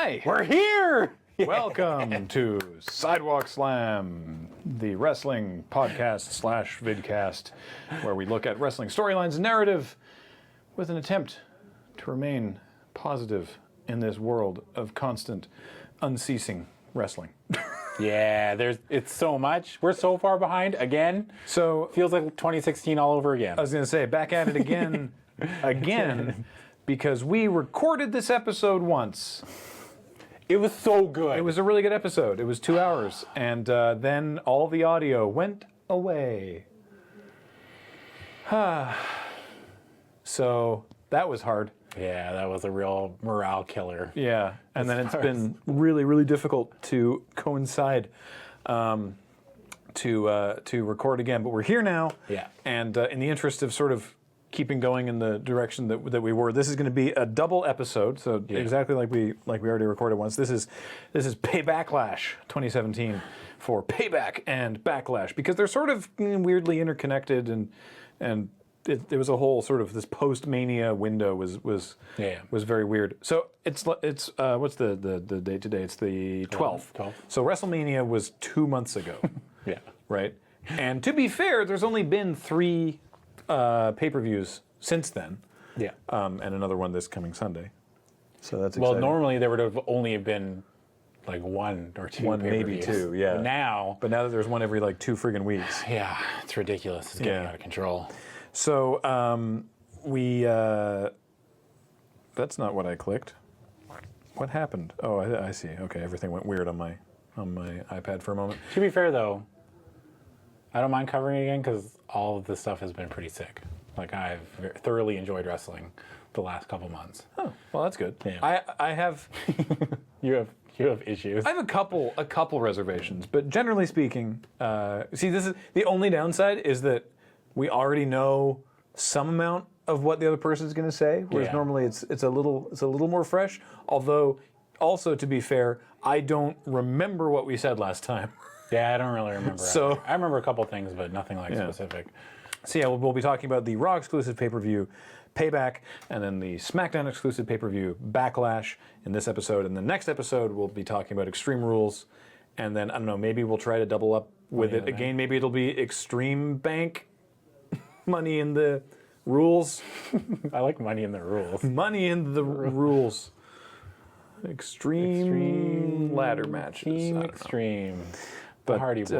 Hi! We're here! Welcome to Sidewalk Slam, the wrestling podcast / vidcast, where we look at wrestling storylines and narrative with an attempt to remain positive in this world of constant, unceasing wrestling. Yeah, it's so much. We're so far behind again. So feels like 2016 all over again. I was going to say, back at it again, because we recorded this episode once. It was so good. It was a really good episode. It was 2 hours, and then all the audio went away. So that was hard. Yeah, that was a real morale killer. Yeah, and then it's been really, really difficult to coincide to record again. But we're here now. Yeah. And in the interest of sort of keeping going in the direction that we were, this is going to be a double episode. So exactly like we already recorded once. This is Paybacklash 2017 for Payback and Backlash, because they're sort of weirdly interconnected, and it was a whole sort of this post-Mania window was very weird. So it's what's the date today? It's the 12th. So WrestleMania was 2 months ago. Yeah. Right? And to be fair, there's only been 3 pay-per-views since then. Yeah. And another one this coming Sunday. So that's well, exciting. normally there would have only been like 1 or 2 one, maybe 2, yeah. But now that there's one every like 2 friggin' weeks. Yeah, it's ridiculous. It's getting out of control. So that's not what I clicked. What happened? Oh, I see. Okay, everything went weird on my iPad for a moment. To be fair though, I don't mind covering it again because all of this stuff has been pretty sick. Like, I've thoroughly enjoyed wrestling the last couple months. Oh, well, that's good. Yeah. I have you have issues. I have a couple reservations, but generally speaking, see, this is the only downside is that we already know some amount of what the other person is going to say, whereas normally it's a little more fresh. Although, also to be fair, I don't remember what we said last time. Yeah, I don't really remember. So I remember a couple things, but nothing like specific. So yeah, we'll be talking about the Raw exclusive pay-per-view Payback, and then the SmackDown exclusive pay-per-view Backlash in this episode. And the next episode, we'll be talking about Extreme Rules, and then I don't know, maybe we'll try to double up with it again. Maybe it'll be Extreme Bank. Money in the rules. I like money in the rules. Money in the rules. Extreme ladder matches. Team Extreme. But the Hardy Boys.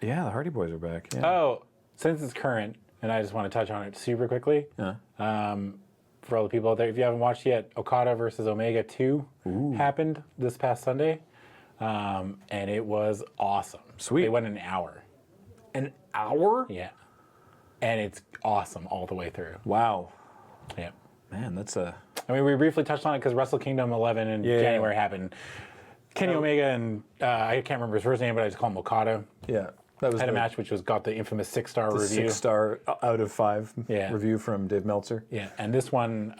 Yeah, the Hardy Boys are back. Yeah. Oh, since it's current, and I just want to touch on it super quickly. For all the people out there, if you haven't watched yet, Okada versus Omega 2 happened this past Sunday. And it was awesome. Sweet. They went an hour. An hour? Yeah. And it's awesome all the way through. Wow. Yeah. Man, that's a... I mean, we briefly touched on it because Wrestle Kingdom 11 in January happened. Kenny Omega and, I can't remember his first name, but I just call him Okada. Yeah. That was had a match which got the infamous 6-star review. 6-star out of 5 review from Dave Meltzer. Yeah, and this one,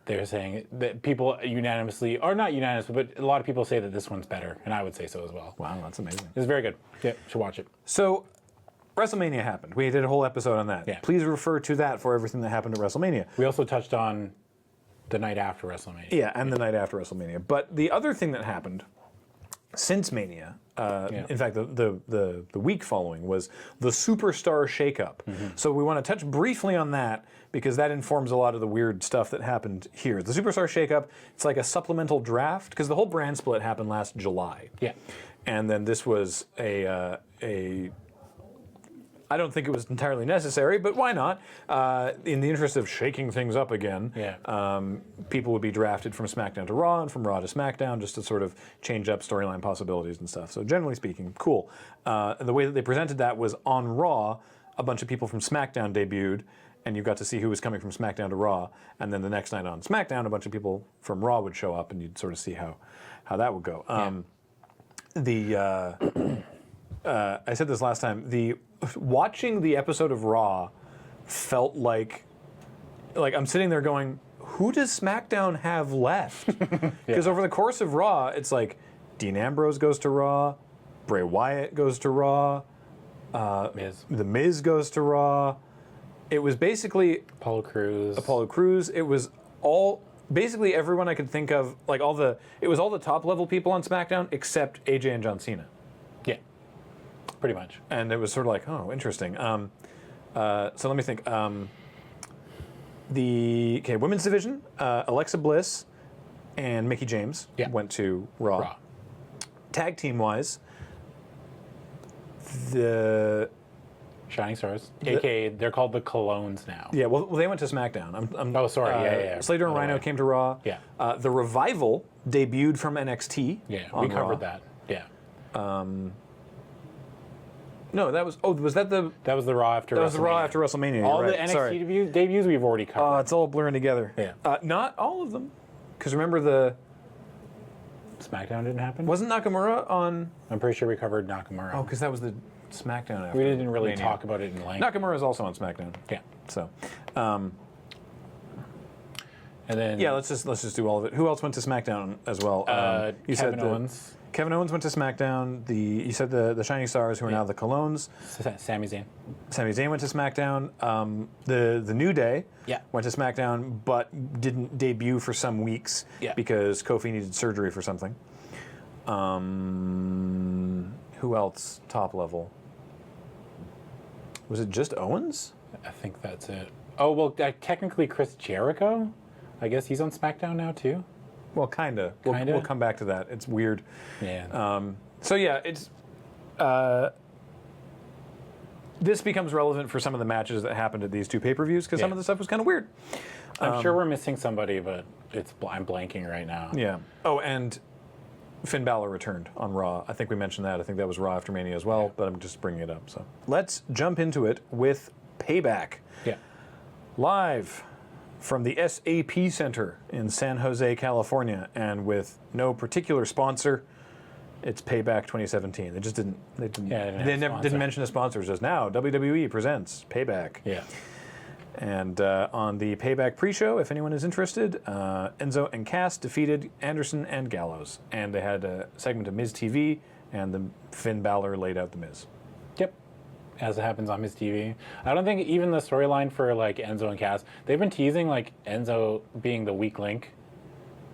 they're saying that people unanimously, or not unanimously, but a lot of people say that this one's better, and I would say so as well. Wow, that's amazing. It's very good. Yeah, should watch it. So, WrestleMania happened. We did a whole episode on that. Yeah. Please refer to that for everything that happened at WrestleMania. We also touched on the night after WrestleMania. Yeah, and the night after WrestleMania. But the other thing that happened since Mania, in fact, the week following, was the Superstar shakeup. So we want to touch briefly on that because that informs a lot of the weird stuff that happened here. The Superstar shakeup, it's like a supplemental draft because the whole brand split happened last July. Yeah. And then this was a I don't think it was entirely necessary, but why not? In the interest of shaking things up again, people would be drafted from SmackDown to Raw and from Raw to SmackDown just to sort of change up storyline possibilities and stuff. So generally speaking, cool. The way that they presented that was on Raw, a bunch of people from SmackDown debuted, and you got to see who was coming from SmackDown to Raw, and then the next night on SmackDown, a bunch of people from Raw would show up, and you'd sort of see how that would go. I said this last time, watching the episode of Raw felt like I'm sitting there going, who does SmackDown have left? Because over the course of Raw, it's like Dean Ambrose goes to Raw, Bray Wyatt goes to Raw, The Miz goes to Raw. It was basically Apollo Crews. It was all basically everyone I could think of, like it was all the top level people on SmackDown except AJ and John Cena. Yeah, pretty much. And it was sort of like, oh, interesting. So let me think. The women's division, Alexa Bliss and Mickie James went to Raw. Tag team wise, the Shining Stars, aka they're called the Colognes now. Yeah, well, they went to SmackDown. Oh, sorry. Yeah. Slater and Rhino came to Raw. Yeah. The Revival debuted from NXT. Yeah, we covered that. Yeah. No, that was. Oh, was that the? That was the Raw after. That was the Raw after WrestleMania. All right. the NXT Sorry. debuts we've already covered. Oh, it's all blurring together. Yeah. Not all of them, because remember the. SmackDown didn't happen. Wasn't Nakamura on? I'm pretty sure we covered Nakamura. Oh, because that was the SmackDown after. We didn't really Mania. talk about it in length. Nakamura is also on SmackDown. Yeah. So. And then. Yeah, let's just do all of it. Who else went to SmackDown as well? You Kevin said Owens. Kevin Owens went to SmackDown. You said the Shining Stars, who are now the Colognes. Sami Zayn. Sami Zayn went to SmackDown. The New Day went to SmackDown, but didn't debut for some weeks because Kofi needed surgery for something. Who else? Top level. Was it just Owens? I think that's it. Oh, well, technically Chris Jericho. I guess he's on SmackDown now, too. Well, kinda. We'll come back to that. It's weird. Yeah. So yeah, it's this becomes relevant for some of the matches that happened at these two pay-per-views because some of the stuff was kind of weird. I'm sure we're missing somebody, but I'm blanking right now. Yeah. Oh, and Finn Balor returned on Raw. I think we mentioned that. I think that was Raw after Mania as well, but I'm just bringing it up. So let's jump into it with Payback. Yeah. Live from the SAP Center in San Jose, California, and with no particular sponsor, it's Payback 2017. They just didn't. They didn't mention a sponsor. It's just now WWE presents Payback. Yeah. And on the Payback pre-show, if anyone is interested, Enzo and Cass defeated Anderson and Gallows, and they had a segment of Miz TV, and the Finn Balor laid out the Miz. Yep. As it happens on Miz TV. I don't think even the storyline for like Enzo and Cass, they've been teasing like Enzo being the weak link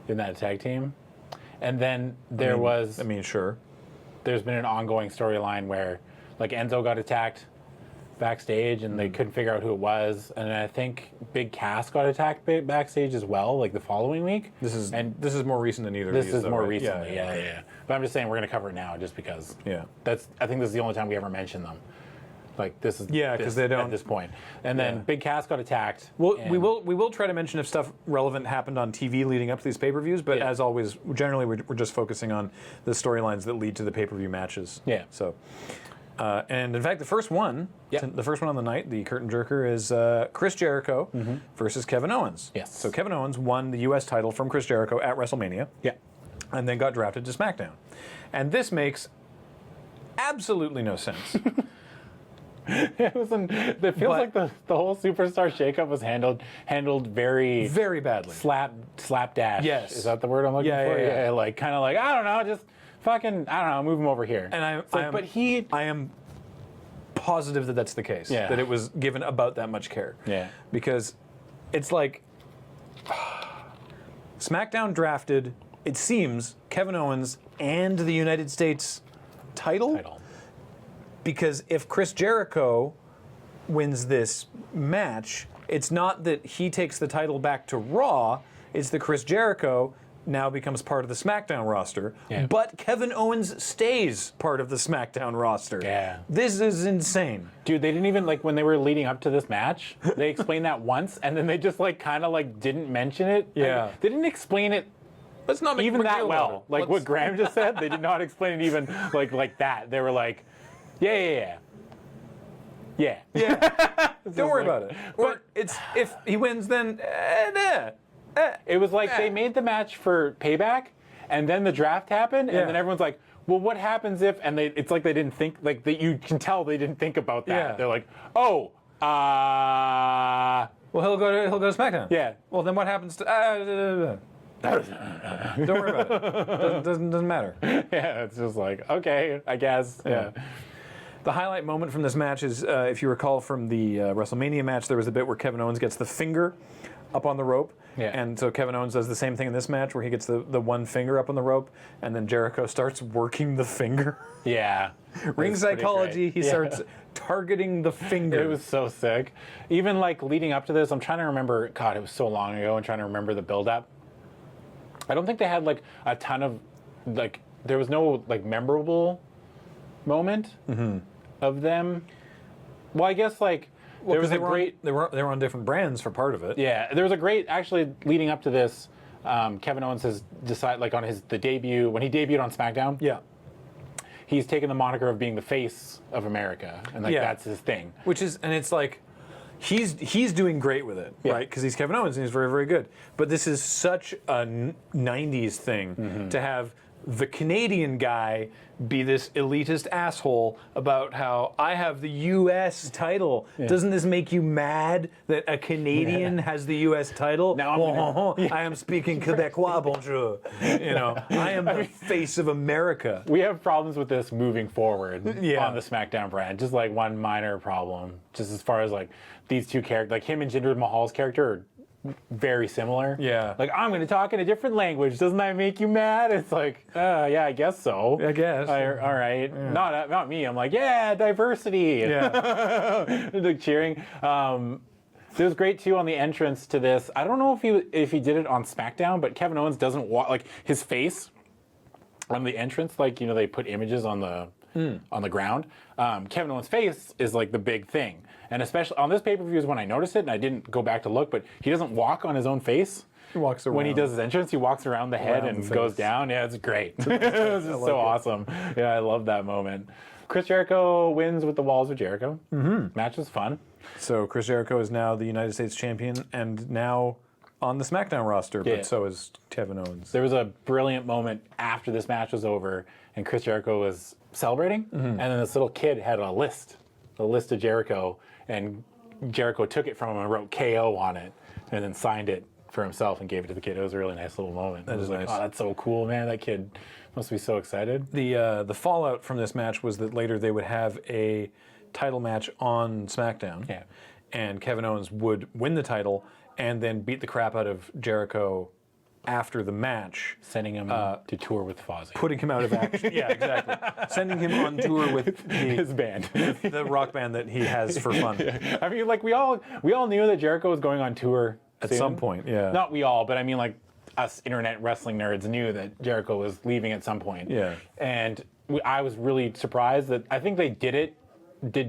in that tag team. And then there's been an ongoing storyline where like Enzo got attacked backstage and they couldn't figure out who it was, and I think Big Cass got attacked backstage as well, like the following week. This is more recent than either of these. This is though, more right? recently, yeah. But I'm just saying we're gonna cover it now just because. Yeah. I think this is the only time we ever mention them. Like this is because they don't at this point. And then Big Cass got attacked. Well, we will try to mention if stuff relevant happened on TV leading up to these pay-per-views, but as always, generally we're just focusing on the storylines that lead to the pay-per-view matches. Yeah. So, and in fact, the first one on the night, the curtain jerker, is Chris Jericho versus Kevin Owens. Yes. So Kevin Owens won the U.S. title from Chris Jericho at WrestleMania. Yeah. And then got drafted to SmackDown, and this makes absolutely no sense. It feels like the whole superstar shakeup was handled very badly. Slapdash. Yes. Is that the word I'm looking for? Yeah. Like kind of like I don't know, just fucking I don't know, move him over here. And I am positive that that's the case. Yeah. That it was given about that much care. Yeah. Because it's like SmackDown drafted, it seems, Kevin Owens and the United States title. Because if Chris Jericho wins this match, it's not that he takes the title back to Raw, it's that Chris Jericho now becomes part of the SmackDown roster, but Kevin Owens stays part of the SmackDown roster. Yeah. This is insane. Dude, they didn't even, like, when they were leading up to this match, they explained that once, and then they just, like, kind of, like, didn't mention it. Yeah. Like, they didn't explain it Let's not make even a big that deal well. about it. Like what Graham just said, they did not explain it even, like that. They were like, yeah. Don't worry about it. Or it's if he wins, then It was like they made the match for Payback, and then the draft happened, and then everyone's like, well, what happens if? And it's like they didn't think, like you can tell they didn't think about that. Yeah. They're like, oh, well, he'll go to SmackDown. Yeah. Well, then what happens to? Don't worry about it. Doesn't matter. Yeah, it's just like, okay, I guess. Yeah. The highlight moment from this match is, if you recall from the WrestleMania match, there was a bit where Kevin Owens gets the finger up on the rope, Yeah. And so Kevin Owens does the same thing in this match where he gets the one finger up on the rope, and then Jericho starts working the finger. Yeah. Ring psychology, he starts targeting the finger. It was so sick. Even like leading up to this, I'm trying to remember, God, it was so long ago, I'm trying to remember the build-up. I don't think they had like a ton of, like, there was no like memorable moment of them. Well, I guess like, there was a great... They were on different brands for part of it. Yeah, there was a great, actually, leading up to this, Kevin Owens has decided, like on the debut, when he debuted on SmackDown, Yeah. he's taken the moniker of being the face of America, and like that's his thing. Which is, and it's like, he's doing great with it, right? Because he's Kevin Owens and he's very, very good. But this is such a 90s thing to have the Canadian guy be this elitist asshole about how I have the U.S. title. Yeah. Doesn't this make you mad that a Canadian has the U.S. title? Now I am speaking Quebecois, bonjour. You know, I am the face of America. We have problems with this moving forward on the SmackDown brand. Just like one minor problem, just as far as like these two characters, like him and Jinder Mahal's character are very similar. Yeah. Like, I'm going to talk in a different language. Doesn't that make you mad? It's like, yeah, I guess so. I guess. All right. Yeah. Not me. I'm like, yeah, diversity. Yeah. Like cheering. It was great too on the entrance to this. I don't know if he did it on SmackDown, but Kevin Owens doesn't walk, like his face on the entrance, like, you know, they put images on the ground. Kevin Owens' face is like the big thing. And especially on this pay-per-view is when I noticed it, and I didn't go back to look, but he doesn't walk on his own face. He walks around. When he does his entrance, he walks around the head and goes down. Yeah, it's great. It's just so awesome. Yeah, I love that moment. Chris Jericho wins with the Walls of Jericho. Match was fun. So Chris Jericho is now the United States champion and now on the SmackDown roster, but so is Kevin Owens. There was a brilliant moment after this match was over, and Chris Jericho was celebrating, and then this little kid had a list of Jericho, and Jericho took it from him and wrote KO on it, and then signed it for himself and gave it to the kid. It was a really nice little moment. That is like, nice. Oh, that's so cool, man. That kid must be so excited. The fallout from this match was that later they would have a title match on SmackDown. Yeah. And Kevin Owens would win the title and then beat the crap out of Jericho after the match. Sending him to tour with Fozzy. Putting him out of action. Yeah, exactly. Sending him on tour with his band. The rock band that he has for fun. Yeah. I mean, like we all knew that Jericho was going on tour at soon. some point, yeah. Not we all, but I mean like us internet wrestling nerds knew that Jericho was leaving at some point. Yeah. And I was really surprised that I think they did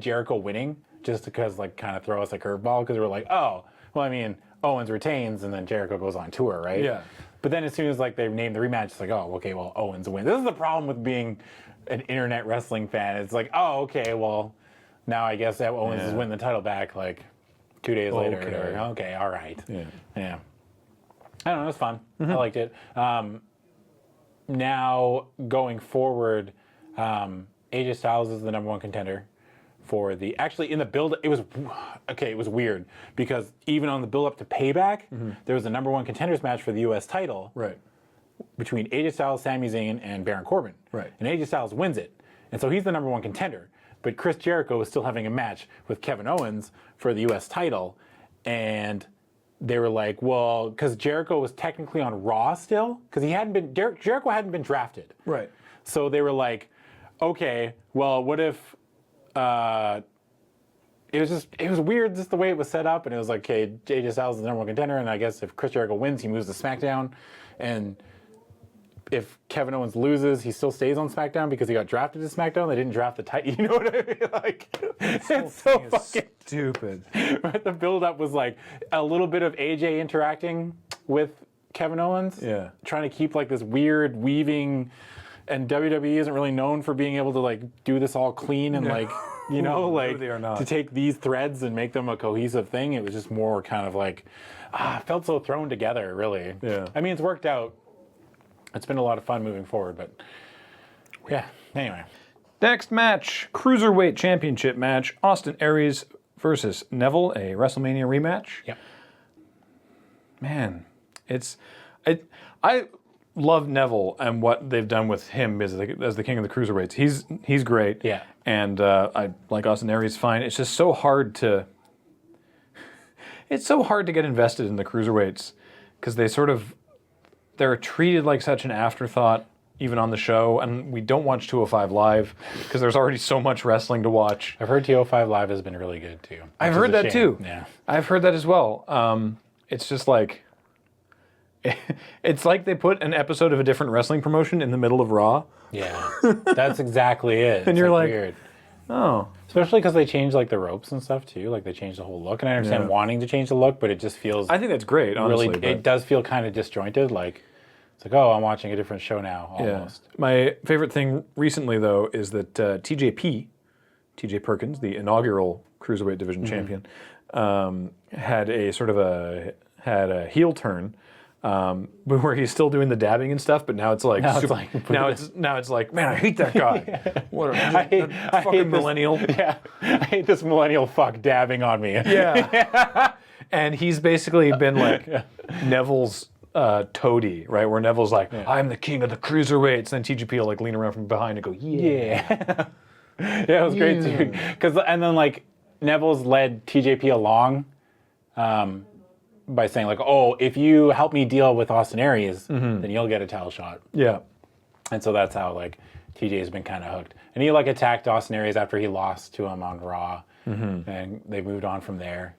Jericho winning just because like kind of throw us a curveball because they were like, oh, well, I mean, Owens retains and then Jericho goes on tour, right? Yeah. But then as soon as like they named the rematch, it's like, oh, okay, well, Owens wins. This is the problem with being an internet wrestling fan. It's like, oh, okay, well, now I guess that Owens is winning the title back like 2 days later. Okay, all right. Yeah. I don't know, it was fun. I liked it. Now, going forward, AJ Styles is the #1 contender for the... Actually, in the build, it was weird because even on the build-up to Payback, there was a #1 contenders match for the U.S. title between AJ Styles, Sami Zayn, and Baron Corbin. Right. And AJ Styles wins it. And so he's the #1 contender. But Chris Jericho is still having a match with Kevin Owens for the U.S. title. And they were like, well, because Jericho was technically on Raw still, because Jericho hadn't been drafted. Right. So they were like, okay, well, what if it was weird just the way it was set up, and it was like, okay, AJ Styles is the #1 contender, and I guess if Chris Jericho wins, he moves to SmackDown, and if Kevin Owens loses, he still stays on SmackDown because he got drafted to SmackDown. They didn't draft the title. You know what I mean? Like, it's so fucking stupid. But the build-up was like a little bit of AJ interacting with Kevin Owens. Yeah. Trying to keep like this weird weaving, and WWE isn't really known for being able to like do this all clean and like, you know, like they are not. To take these threads and make them a cohesive thing. It was just more kind of like, it felt so thrown together, really. Yeah. I mean, it's worked out. It's been a lot of fun moving forward, but yeah, anyway. Next match, Cruiserweight Championship match, Austin Aries versus Neville, a WrestleMania rematch. Yep. Man, I love Neville and what they've done with him as the king of the Cruiserweights. He's great. Yeah. And I like Austin Aries fine. It's just so hard to get invested in the Cruiserweights because they're treated like such an afterthought even on the show, and we don't watch 205 Live because there's already so much wrestling to watch. I've heard 205 Live has been really good too. I've heard that too. Yeah. I've heard that as well. It's just like, it's like they put an episode of a different wrestling promotion in the middle of Raw. Yeah, that's exactly it. And you're like, weird. Oh. Especially because they changed like the ropes and stuff too. Like they changed the whole look, and I understand wanting to change the look, but it just feels. I think that's great, honestly. Really, it does feel kind of disjointed. Like it's like, oh, I'm watching a different show now, almost. Yeah. My favorite thing recently, though, is that TJ Perkins, the inaugural Cruiserweight Division champion, had a heel turn. Where he's still doing the dabbing and stuff, but now it's like now it's like, man, I hate that guy. What a fucking millennial. I hate this millennial fuck dabbing on me. Yeah. And he's basically been like Neville's toady, right? Where Neville's like, I'm the king of the cruiserweights, and then TGP will like lean around from behind and go, yeah. Yeah, it was great too. And then like Neville's led TJP along. By saying like, oh, if you help me deal with Austin Aries, then you'll get a title shot. Yeah. And so that's how like TJ's been kind of hooked. And he like attacked Austin Aries after he lost to him on Raw, and they moved on from there.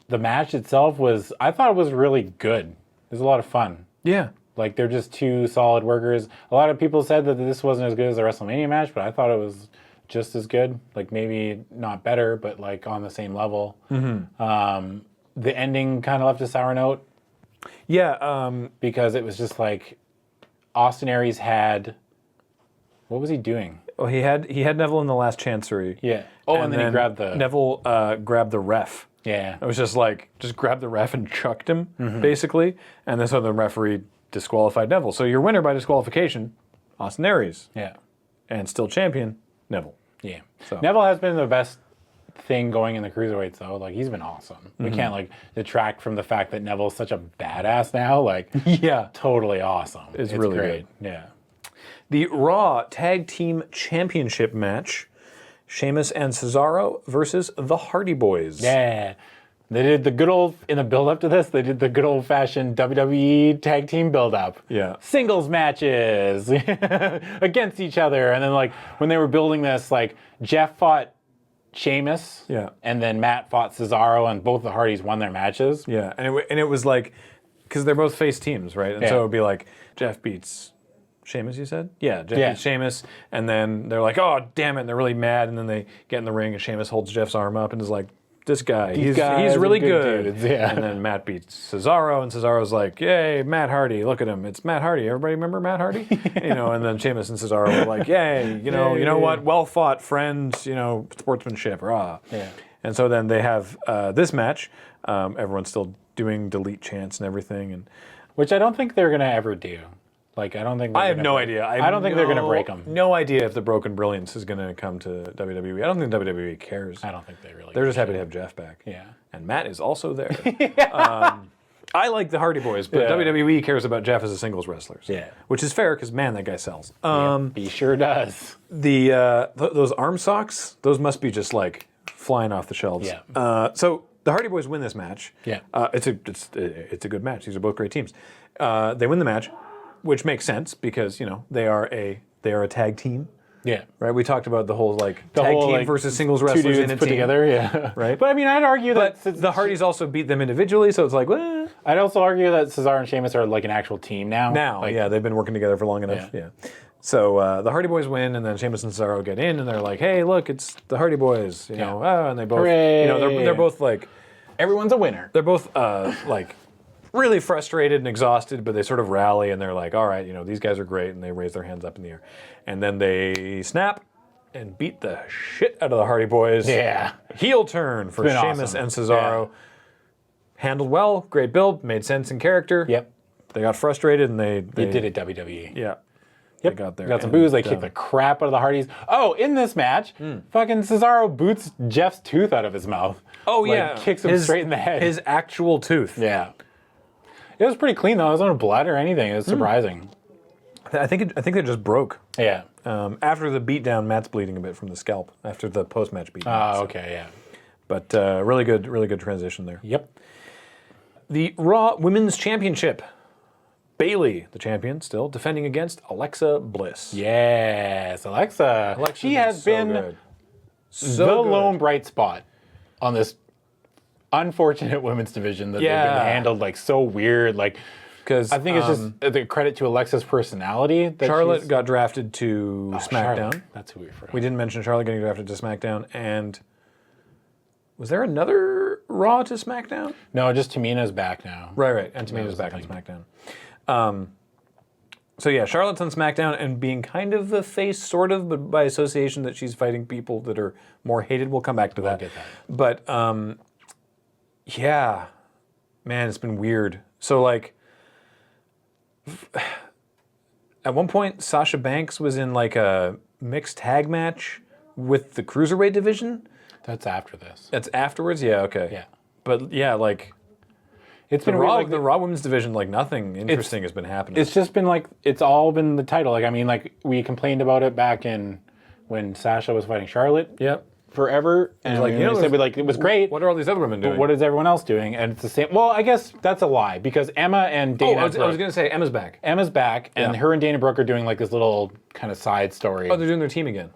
The match itself I thought it was really good. It was a lot of fun. Yeah. Like they're just two solid workers. A lot of people said that this wasn't as good as the WrestleMania match, but I thought it was just as good. Like maybe not better, but like on the same level. The ending kind of left a sour note. Yeah. Because it was just like Austin Aries had. What was he doing? Well, he had Neville in the last chancery. Yeah. Oh, and then he grabbed the. Neville grabbed the ref. Yeah. It was just like, just grabbed the ref and chucked him, basically. And then so the referee disqualified Neville. So your winner by disqualification, Austin Aries. Yeah. And still champion, Neville. Yeah. So. Neville has been the best thing going in the cruiserweights though. Like he's been awesome. We can't like detract from the fact that Neville's such a badass now. Like yeah, totally awesome. It's really great. Good. Yeah. The Raw Tag Team Championship match: Sheamus and Cesaro versus the Hardy Boys. Yeah. They did the good old, in the build-up to this, they did the good old-fashioned WWE tag team build-up. Yeah. Singles matches against each other. And then, like, when they were building this, like, Jeff fought Sheamus. Yeah. And then Matt fought Cesaro, and both the Hardys won their matches. Yeah. And it was like, because they're both face teams, right? And so it would be like, Jeff beats Sheamus, you said? Yeah, Jeff beats Sheamus. And then they're like, oh, damn it. And they're really mad. And then they get in the ring, and Sheamus holds Jeff's arm up and is like, this guy, he's really good. Yeah. And then Matt beats Cesaro, and Cesaro's like, yay, Matt Hardy, look at him, it's Matt Hardy. Everybody remember Matt Hardy? And then Sheamus and Cesaro were like, yay, you know what, well fought, friends, sportsmanship, rah. Yeah. And so then they have this match. Everyone's still doing delete chants and everything, which I don't think they're gonna ever do. Like, I don't think. I have no idea. I don't think they're going to break them. No idea if the Broken Brilliance is going to come to WWE. I don't think WWE cares. I don't think they really. They're just happy to have Jeff back. Yeah. And Matt is also there. I like the Hardy Boys, but WWE cares about Jeff as a singles wrestler. Yeah. Which is fair because, man, that guy sells. He sure does. Those arm socks, those must be just like flying off the shelves. Yeah. So the Hardy Boys win this match. Yeah. It's a good match. These are both great teams. They win the match, which makes sense because they are a tag team. Yeah. Right. We talked about the whole tag whole, team versus singles wrestlers two dudes in a put team together. Yeah. Right. But I mean, I'd argue that the Hardys also beat them individually, so it's like, well. I'd also argue that Cesaro and Sheamus are like an actual team now. Yeah, they've been working together for long enough. Yeah. So the Hardy Boys win, and then Sheamus and Cesaro get in, and they're like, "Hey, look, it's the Hardy Boys," and they both, they're both like, everyone's a winner. They're both like really frustrated and exhausted, but they sort of rally, and they're like, "All right, these guys are great," and they raise their hands up in the air, and then they snap and beat the shit out of the Hardy Boys. Yeah, heel turn for Sheamus and Cesaro. Yeah. Handled well, great build, made sense in character. Yep. They got frustrated and they did it WWE. Yeah. Yep. They got there. Got some boos. They kicked the crap out of the Hardys. Oh, in this match, fucking Cesaro boots Jeff's tooth out of his mouth. Oh, yeah. Kicks him straight in the head. His actual tooth. Yeah. It was pretty clean though. It wasn't blood or anything. It was surprising. I think it just broke. Yeah. After the beatdown, Matt's bleeding a bit from the scalp after the post-match beatdown. Oh, okay, yeah. But really good transition there. Yep. The Raw Women's Championship. Bayley, the champion, still defending against Alexa Bliss. Yes, Alexa. She has been the lone bright spot on this unfortunate women's division that they've been handled like so weird. Like, because I think it's just the credit to Alexa's personality. That Charlotte got drafted to SmackDown. Charlotte. That's who we forgot. We didn't mention Charlotte getting drafted to SmackDown. And was there another Raw to SmackDown? No, just Tamina's back now. Right. And Tamina's back on SmackDown. So yeah, Charlotte's on SmackDown and being kind of the face, sort of, but by association that she's fighting people that are more hated. We'll come back to that. I'll get that. But yeah, man, it's been weird. So like, at one point, Sasha Banks was in like a mixed tag match with the Cruiserweight division. That's after this. That's afterwards? Yeah, okay. Yeah. But yeah, like, it's been Raw, like the Raw Women's division, like nothing interesting has been happening. It's just been like, it's all been the title. Like, I mean, like we complained about it back in when Sasha was fighting Charlotte. Yep. Forever. And like, it was great. What are all these other women doing? But what is everyone else doing? And it's the same. Well, I guess that's a lie because Emma and Dana. I was going to say Emma's back. Emma's back, and her and Dana Brooke are doing like this little kind of side story. Oh, they're doing their team again.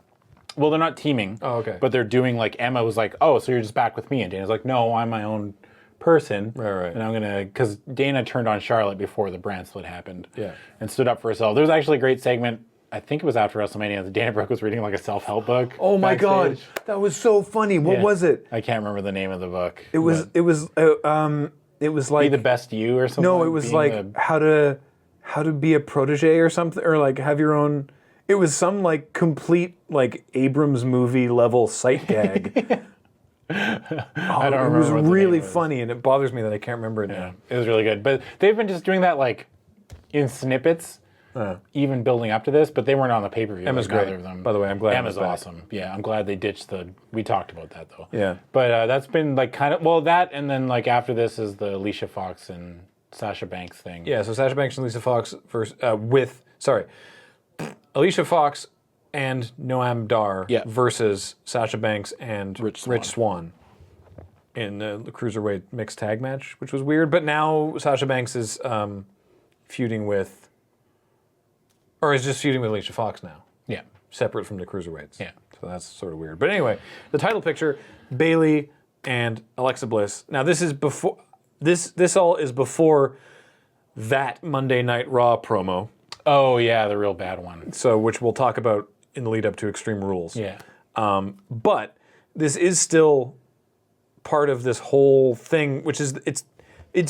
Well, they're not teaming. Oh, okay. But they're doing like Emma was like, oh, so you're just back with me, and Dana's like, no, I'm my own person. Right. And I'm gonna, because Dana turned on Charlotte before the brand split happened. Yeah. And stood up for herself. There was actually a great segment. I think it was after WrestleMania that Dana Brooke was reading like a self-help book. Oh my backstage. God, that was so funny. What was it? I can't remember the name of the book. It was like Be the Best You or something. No, it was like how to be a protege or something, or like have your own. It was some like complete like Abrams movie level sight gag. I don't remember. It was what the really name was. funny, and it bothers me that I can't remember it Yeah, now. it was really good. But they've been just doing that like in snippets. Even building up to this, but they weren't on the pay-per-view. Emma's like, great. neither of them. By the way, I'm glad Emma's Emma's back. awesome. Yeah, I'm glad they ditched the. We talked about that though. Yeah. But that's been like kind of that, and then like after this is the Alicia Fox and Sasha Banks thing. Yeah, so Sasha Banks and Alicia Fox Alicia Fox and Noam Dar versus Sasha Banks and Rich Swann in the Cruiserweight mixed tag match, which was weird. But now Sasha Banks is feuding with. Or is just feuding with Alicia Fox now. Yeah. Separate from the Cruiserweights. Yeah. So that's sort of weird. But anyway, the title picture, Bayley and Alexa Bliss. Now this is before this all is before that Monday Night Raw promo. Oh yeah, the real bad one. So which we'll talk about in the lead up to Extreme Rules. Yeah. But this is still part of this whole thing, which is it's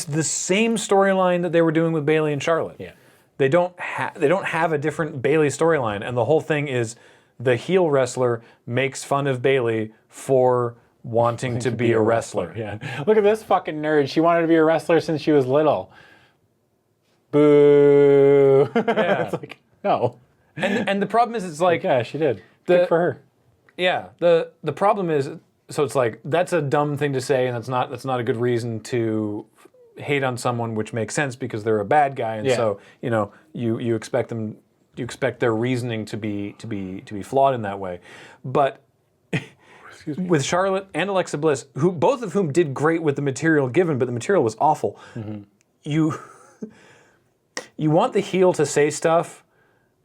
the same storyline that they were doing with Bayley and Charlotte. Yeah. They don't have a different Bayley storyline, and the whole thing is the heel wrestler makes fun of Bayley for wanting to be a wrestler. Yeah. Look at this fucking nerd. She wanted to be a wrestler since she was little. Boo. Yeah. It's like, no. And the problem is, it's like Yeah, she did. Good for her. Yeah. The problem is, so it's like that's a dumb thing to say, and that's not a good reason to hate on someone, which makes sense because they're a bad guy, and so you expect their reasoning to be flawed in that way. But with Charlotte and Alexa Bliss, who both of whom did great with the material given, but the material was awful. Mm-hmm. You want the heel to say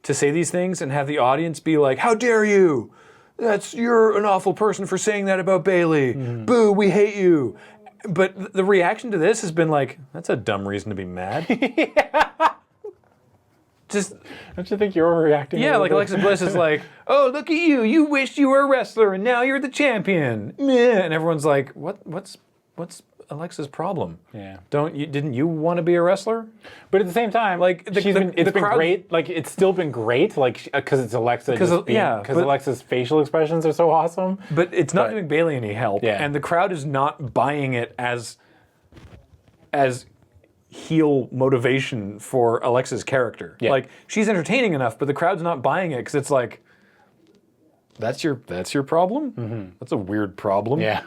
these things and have the audience be like, "How dare you? You're an awful person for saying that about Bayley. Mm-hmm. Boo, we hate you." But the reaction to this has been like, that's a dumb reason to be mad. Just, don't you think you're overreacting? Yeah, like Alexa Bliss is like, "Oh, look at you! You wished you were a wrestler, and now you're the champion." Meh. And everyone's like, "What's Alexa's problem? Yeah, didn't you want to be a wrestler?" But at the same time, like it's been great. Like it's still been great. Like because it's Alexa. Because Alexa's facial expressions are so awesome. But it's not doing Bayley any help, yeah. And the crowd is not buying it as heel motivation for Alexa's character. Yeah. Like she's entertaining enough, but the crowd's not buying it because it's like, that's your problem. Mm-hmm. That's a weird problem. Yeah.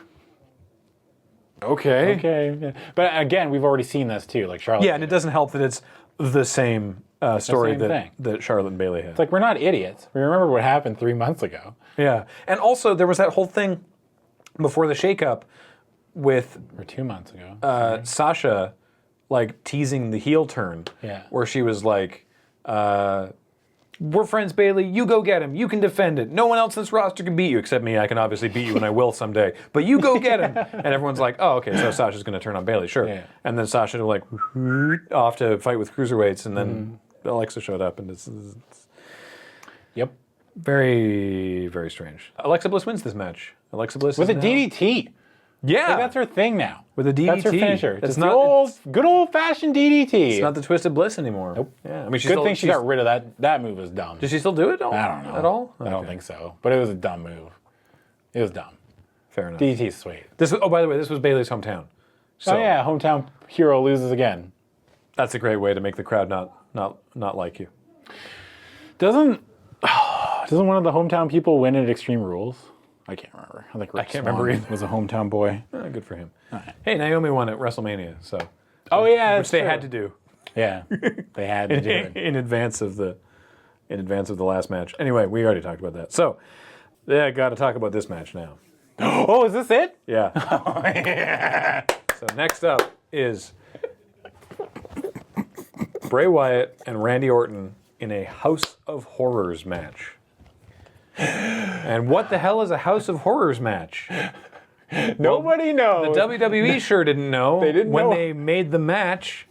Okay. Yeah. But again, we've already seen this too, like Charlotte. Yeah, and it doesn't help that it's the same story that Charlotte and Bayley had. It's like, we're not idiots. We remember what happened 3 months ago. Yeah. And also, there was that whole thing before the shakeup with... Or 2 months ago. Sasha like teasing the heel turn. Yeah. Where she was like, we're friends, Bayley. You go get him. You can defend it. No one else in this roster can beat you except me. I can obviously beat you, and I will someday. But you go get him. And everyone's like, oh, okay, so Sasha's going to turn on Bayley, sure. Yeah. And then Sasha like off to fight with cruiserweights, and then Alexa showed up, and it's Yep. very, very strange. Alexa Bliss wins this match. Alexa Bliss With is a now- DDT. Yeah, Like, that's her thing now. with a DDT. That's her finisher. It's Just not the good old-fashioned DDT. It's not the Twisted Bliss anymore. Nope. Yeah, I mean, Good thing she got rid of that. That move was dumb. Did she still do it? I don't know. At all? I don't think so. But it was a dumb move. It was dumb. Fair enough. DDT's sweet. This was, oh, by the way, this was Bayley's hometown. So Oh yeah, hometown hero loses again. that's a great way to make the crowd not like you. Doesn't one of the hometown people win at Extreme Rules? I can't remember. I think Rick can't remember Swann either. was a hometown boy. Good for him. Hey, Naomi won at WrestleMania, so Oh yeah, which they had to do Yeah, they had to do it. in advance of the last match. Anyway, we already talked about that. So, yeah, I got to talk about this match now. Oh, is this it? Yeah. Oh, yeah. So next up is Bray Wyatt and Randy Orton in a House of Horrors match. And what the hell is a House of Horrors match? Nobody knows. The WWE sure didn't know They didn't when know. they made the match.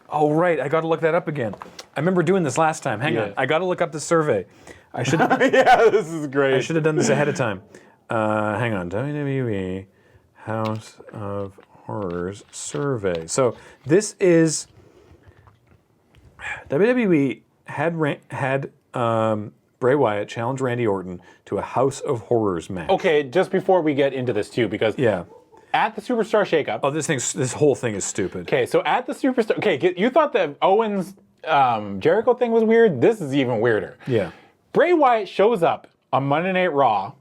Oh, right. I got to look that up again. I remember doing this last time. Hang on. I got to look up the survey. I should have Yeah, this is great. I should have done this ahead of time. Hang on. WWE House of Horrors survey. So this is WWE had Bray Wyatt challenge Randy Orton to a House of Horrors match. Okay, just before we get into this too, because Yeah. at the Superstar Shakeup. Oh, this whole thing is stupid. Okay, so at the Superstar. Okay, you thought the Owens Jericho thing was weird. This is even weirder. Yeah. Bray Wyatt shows up on Monday Night Raw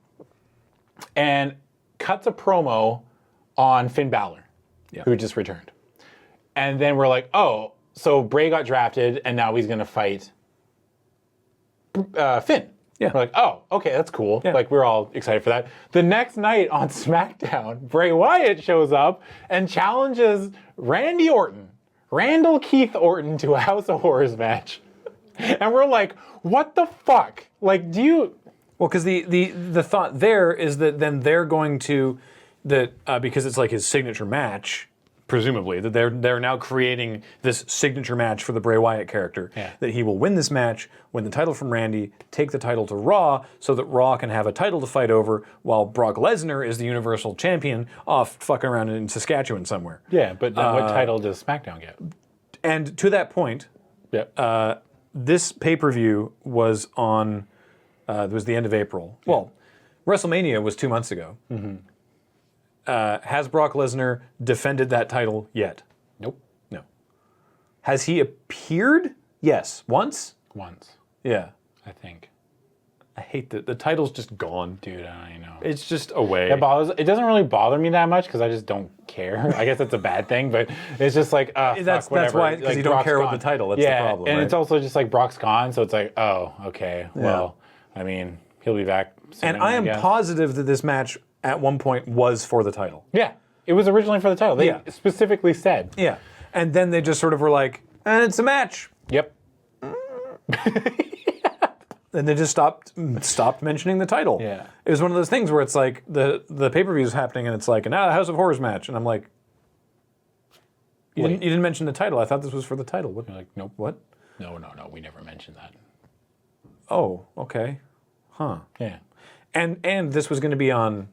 and cuts a promo on Finn Balor, who just returned. And then we're like, oh, so Bray got drafted and now he's going to fight Finn. Yeah. We're like, oh, okay, that's cool. Yeah. Like, we're all excited for that. The next night on SmackDown, Bray Wyatt shows up and challenges Randy Orton, Randall Keith Orton, to a House of Horrors match. And we're like, what the fuck? Like, do you... Well, because the thought there is that then they're going to because it's like his signature match, presumably that they're now creating this signature match for the Bray Wyatt character. Yeah. That he will win this match, win the title from Randy, take the title to Raw, so that Raw can have a title to fight over, while Brock Lesnar is the Universal Champion off fucking around in Saskatchewan somewhere. Yeah, but then what title does SmackDown get? And to that point, this pay-per-view was on. It was the end of April. Yeah. Well, WrestleMania was 2 months ago. Mm-hmm. Has Brock Lesnar defended that title yet? Nope. No. Has he appeared? Yes. Once? Once, Yeah. I think. I hate that the title's just gone. Dude, I know. It's just away. It doesn't really bother me that much because I just don't care. I guess that's a bad thing, but it's just like, That's why, because you don't care with the title. That's the problem. And right? it's also just like Brock's gone, so it's like, oh, okay, well, I mean, he'll be back soon, and I am guess. positive that this match at one point was for the title. Yeah, it was originally for the title. They specifically said. Yeah. And then they just sort of were like, and it's a match. Yep. And they just stopped mentioning the title. Yeah. It was one of those things where it's like the pay-per-view is happening and it's like, now a House of Horrors match. And I'm like, you didn't mention the title. I thought this was for the title. What? You're like, nope. What? No, we never mentioned that. Oh, okay. Huh. Yeah. And this was going to be on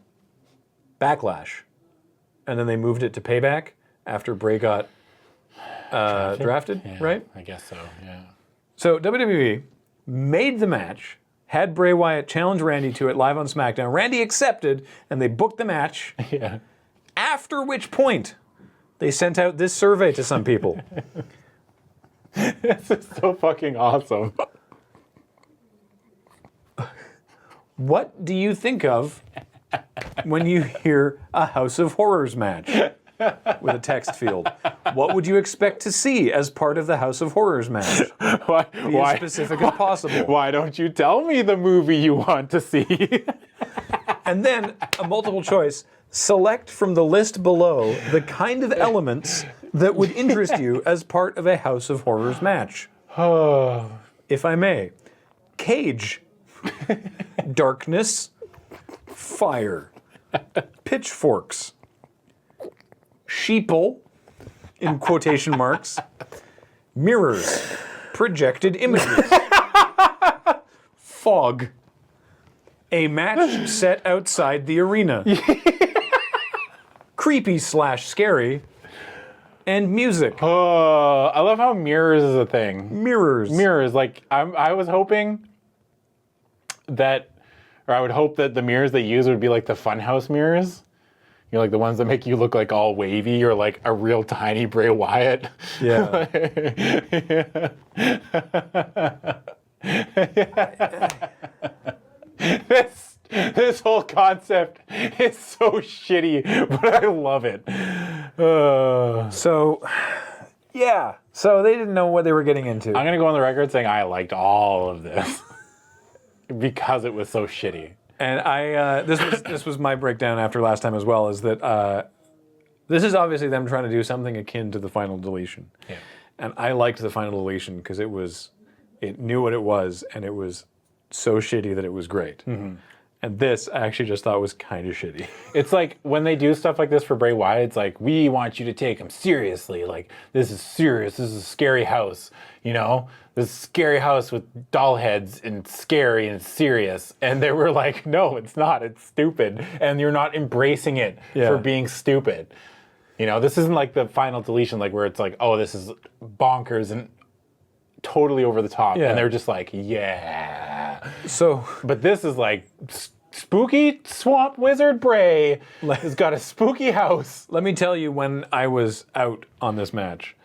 Backlash. And then they moved it to Payback after Bray got drafted, Yeah, right? I guess so, yeah. So WWE made the match, had Bray Wyatt challenge Randy to it live on SmackDown. Randy accepted, and they booked the match. Yeah. After which point, they sent out this survey to some people. This is so fucking awesome. What do you think of when you hear a House of Horrors match? With a text field. What would you expect to see as part of the House of Horrors match? Why? Be as specific as possible. Why don't you tell me the movie you want to see? And then a multiple choice. Select from the list below the kind of elements that would interest you as part of a House of Horrors match. If I may. Cage. Darkness. Fire. Pitchforks. Sheeple, in quotation marks. Mirrors. Projected images. Fog. A match set outside the arena. Creepy/scary. And music. Oh, I love how mirrors is a thing. Mirrors. Mirrors, like I was hoping that, or I would hope that the mirrors they use would be like the Funhouse mirrors. You know, like the ones that make you look like all wavy or like a real tiny Bray Wyatt. Yeah. This whole concept is so shitty, but I love it. So they didn't know what they were getting into. I'm gonna go on the record saying I liked all of this because it was so shitty. And this was my breakdown after last time as well, is that this is obviously them trying to do something akin to the final deletion. Yeah. And I liked the final deletion because it knew what it was, and it was so shitty that it was great. Mm-hmm. And this I actually just thought was kind of shitty. It's like when they do stuff like this for Bray Wyatt, it's like, we want you to take him seriously. Like, this is serious. This is a scary house, you know? This scary house with doll heads and scary and serious. And they were like, no, it's not. It's stupid. And you're not embracing it for being stupid. You know, this isn't like the final deletion, like where it's like, oh, this is bonkers and totally over the top. Yeah. And they're just like, yeah. So, but this is like spooky swamp wizard Bray has got a spooky house. let me tell you when I was out on this match.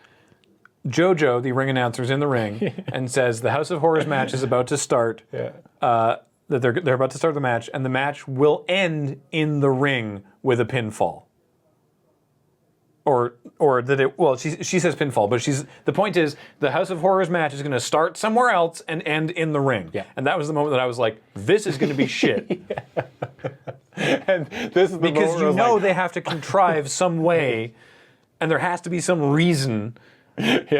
Jojo, the ring announcer, is in the ring and says the House of Horrors match is about to start. That they're about to start the match, and the match will end in the ring with a pinfall. Or that it, well, she says pinfall, but the point is the House of Horrors match is going to start somewhere else and end in the ring. Yeah. And that was the moment that I was like, this is going to be shit. And this is the Because you know like, they have to contrive some way, and there has to be some reason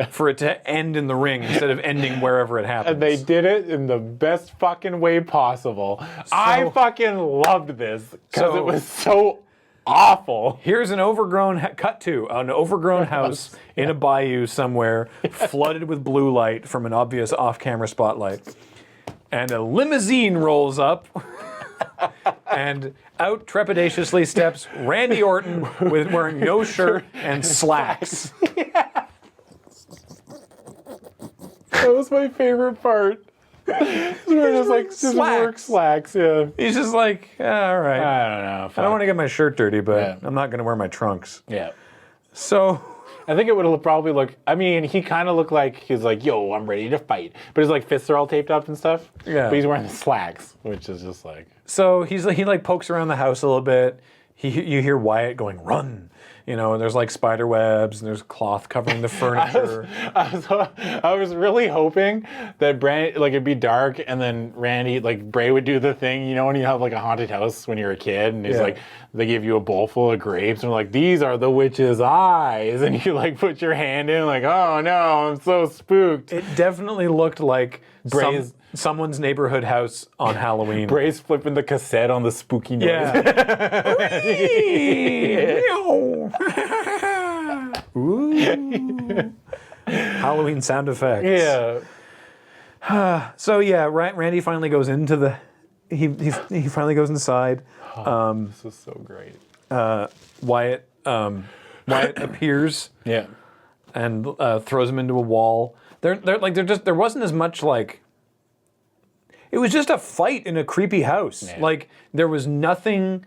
for it to end in the ring instead of ending wherever it happens. and they did it in the best fucking way possible. I fucking loved this because it was so awful. Here's an overgrown house in a bayou somewhere, flooded with blue light from an obvious off-camera spotlight. And a limousine rolls up, and out trepidatiously steps Randy Orton wearing no shirt and slacks. That was my favorite part. Where it's like just work slacks, yeah. He's just like, all right. I don't know. I don't want to get my shirt dirty, but I'm not going to wear my trunks. Yeah. So I think it would probably look, I mean, he kind of looked like he's like, yo, I'm ready to fight. But his like fists are all taped up and stuff. Yeah. But he's wearing the slacks, which is just like. So he like pokes around the house a little bit. You hear Wyatt going, run. You know, and there's like spider webs and there's cloth covering the furniture. I was really hoping that Bray, like it'd be dark and then Randy, like Bray would do the thing, you know, when you have like a haunted house when you're a kid and he's like, they give you a bowl full of grapes and like, these are the witch's eyes. And you like put your hand in like, oh no, I'm so spooked. It definitely looked like someone's neighborhood house on Halloween. Bray's flipping the cassette on the spooky noise. Ooh. Halloween sound effects. Yeah. So yeah, Randy finally goes into the. He finally goes inside. This is so great. Wyatt appears. Yeah. And throws him into a wall. There wasn't as much like. It was just a fight in a creepy house. Yeah. Like there was nothing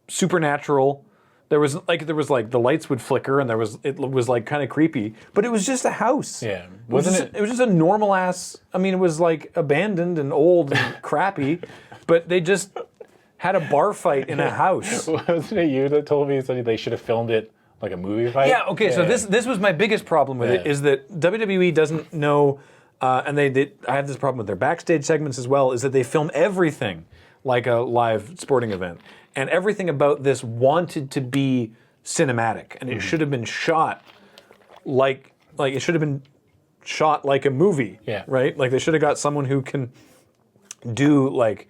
supernatural. There was like the lights would flicker and it was like kind of creepy, but it was just a house. Yeah, it was just a normal ass. I mean, it was like abandoned and old and crappy, but they just had a bar fight in a house. Wasn't it you that told me they should have filmed it like a movie fight? Yeah. Okay. So this was my biggest problem with it is that WWE doesn't know, and I had this problem with their backstage segments as well. Is that they film everything like a live sporting event. And everything about this wanted to be cinematic, and it should have been shot like it should have been shot like a movie, right? Like they should have got someone who can do like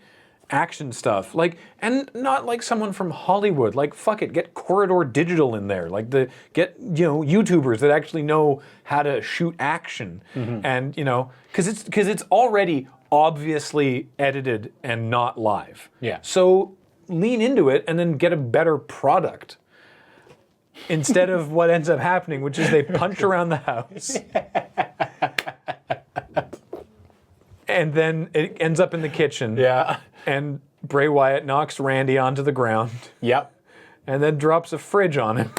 action stuff, like, and not like someone from Hollywood. Like, fuck it, get Corridor Digital in there. Like, get YouTubers that actually know how to shoot action, and because it's already obviously edited and not live. Yeah. So lean into it and then get a better product. Instead of what ends up happening, which is they punch around the house. And then it ends up in the kitchen. Yeah. And Bray Wyatt knocks Randy onto the ground. Yep. And then drops a fridge on him.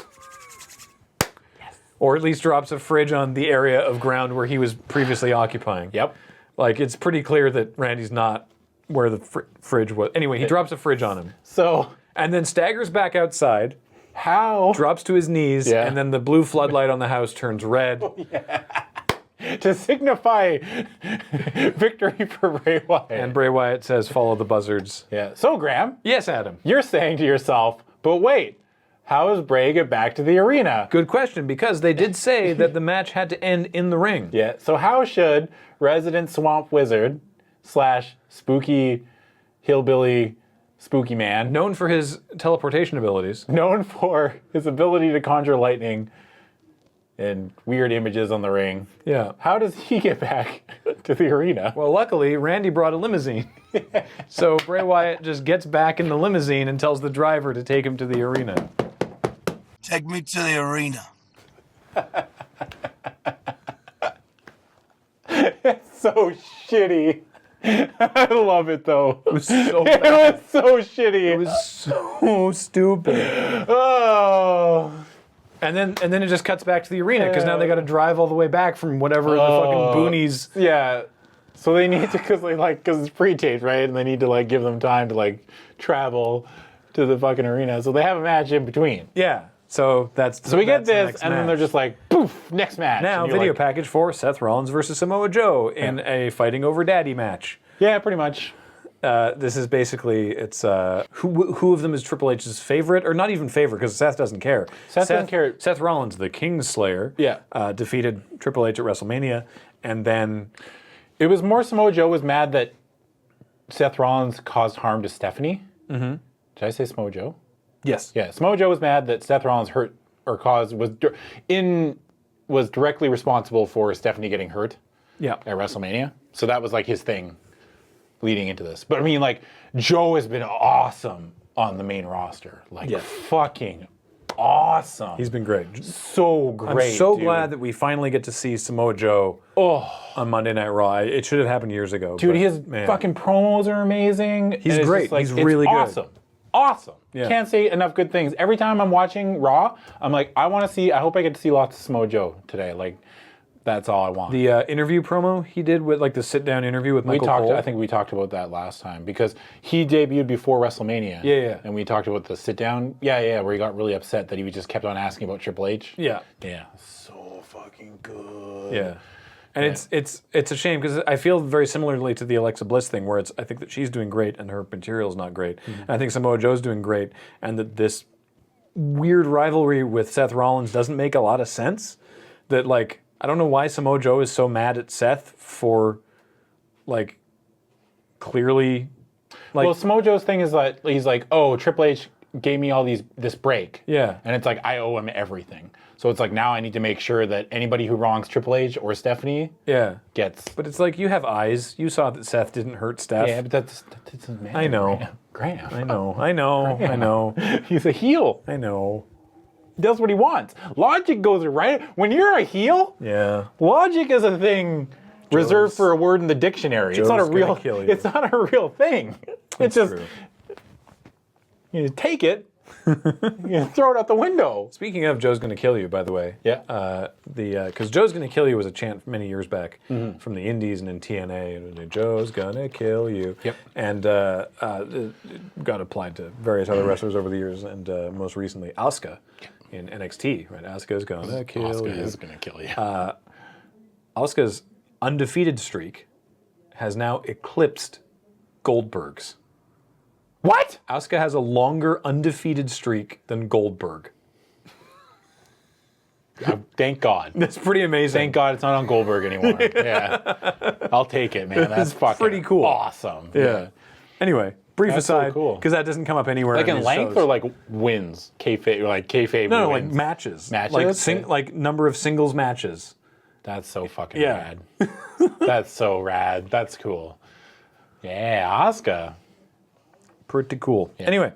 Yes. Or at least drops a fridge on the area of ground where he was previously occupying. Yep. Like, it's pretty clear that Randy's not where the fridge was. Anyway, he drops a fridge on him. So. And then staggers back outside. How? Drops to his knees, and then the blue floodlight on the house turns red. To signify victory for Bray Wyatt. And Bray Wyatt says, follow the buzzards. Yeah. So, Graham. Yes, Adam. You're saying to yourself, but wait, how does Bray get back to the arena? Good question, because they did say that the match had to end in the ring. Yeah. So how should resident swamp wizard / spooky hillbilly spooky man, Known for his teleportation abilities. known for his ability to conjure lightning and weird images on the ring, how does he get back to the arena? Well, luckily, Randy brought a limousine. So Bray Wyatt just gets back in the limousine and tells the driver to take him to the arena. Take me to the arena. It's so shitty. I love it though. It was so It bad. was so shitty. It was so stupid. Oh. And then it just cuts back to the arena, because now they got to drive all the way back from whatever the fucking boonies. Yeah. So they need to, because it's pre-taped, right? And they need to like give them time to like travel to the fucking arena. So they have a match in between. Yeah. So we get that's the this, next and then match. they're just like, poof, next match. Now, And you're video like, package for Seth Rollins versus Samoa Joe in a fighting over daddy match. Yeah, pretty much. This is basically, it's who of them is Triple H's favorite, or not even favorite, because Seth doesn't care. Seth doesn't care. Seth Rollins, the Kingslayer, defeated Triple H at WrestleMania, and then It was more Samoa Joe was mad that Seth Rollins caused harm to Stephanie. Mm-hmm. Did I say Samoa Joe? yes, Yeah, Samoa Joe was mad that Seth Rollins hurt or caused was directly responsible for Stephanie getting hurt yeah, at WrestleMania. So that was like his thing leading into this. But I mean, like, Joe has been awesome on the main roster. Like, fucking awesome. he's been great. so great. I'm so dude. glad that we finally get to see Samoa Joe on Monday Night Raw. It should have happened years ago. Dude, but, his man. fucking promos are amazing. He's And it's great. just, like, He's it's really good. awesome. Awesome. Yeah. Can't say enough good things. Every time I'm watching Raw, I'm like, I hope I get to see lots of Samoa Joe today. Like, that's all I want. The interview promo he did with like the sit-down interview with Michael Cole. I think we talked about that last time because he debuted before WrestleMania. Yeah. And we talked about the sit down. Yeah, where he got really upset that he just kept on asking about Triple H. Yeah. Yeah. So fucking good. Yeah. And it's a shame because I feel very similarly to the Alexa Bliss thing, where I think that she's doing great and her material's not great. And I think Samoa Joe's doing great, and that this weird rivalry with Seth Rollins doesn't make a lot of sense. That, like, I don't know why Samoa Joe is so mad at Seth for, like, clearly, like, Well, Samoa Joe's thing is that he's like, oh, Triple H gave me all this break. Yeah. And it's like, I owe him everything. So it's like, now I need to make sure that anybody who wrongs Triple H or Stephanie yeah. gets. But it's like, you have eyes. You saw that Seth didn't hurt Steph. Yeah, but that doesn't matter. I know. Graham. I know. He's a heel. I know. He does what he wants. Logic goes right. When you're a heel, Yeah. logic is a thing reserved for a word in the dictionary. It's not a Joe's real. gonna kill you. It's not a real thing. It's just True. you take it, you throw it out the window. Speaking of Joe's Gonna Kill You, by the way. Yeah. Because Joe's Gonna Kill You was a chant many years back from the Indies and in TNA. And Joe's Gonna Kill You. Yep. And it got applied to various other wrestlers over the years, and most recently Asuka in NXT. Right, Asuka's gonna kill Asuka you. is gonna kill you. Asuka's undefeated streak has now eclipsed Goldberg's. What? Asuka has a longer undefeated streak than Goldberg. Thank God. That's pretty amazing. Thank God it's not on Goldberg anymore. Yeah. I'll take it, man. That's fucking pretty cool. awesome. Yeah. Anyway, brief That's so aside, cool. because that doesn't come up anywhere. Like in these length shows. or like wins? Kayfabe No, like wins? matches. Matches? Like number of singles matches. That's so fucking Yeah. rad. That's so rad. That's cool. Yeah, Asuka. Pretty cool. Anyway,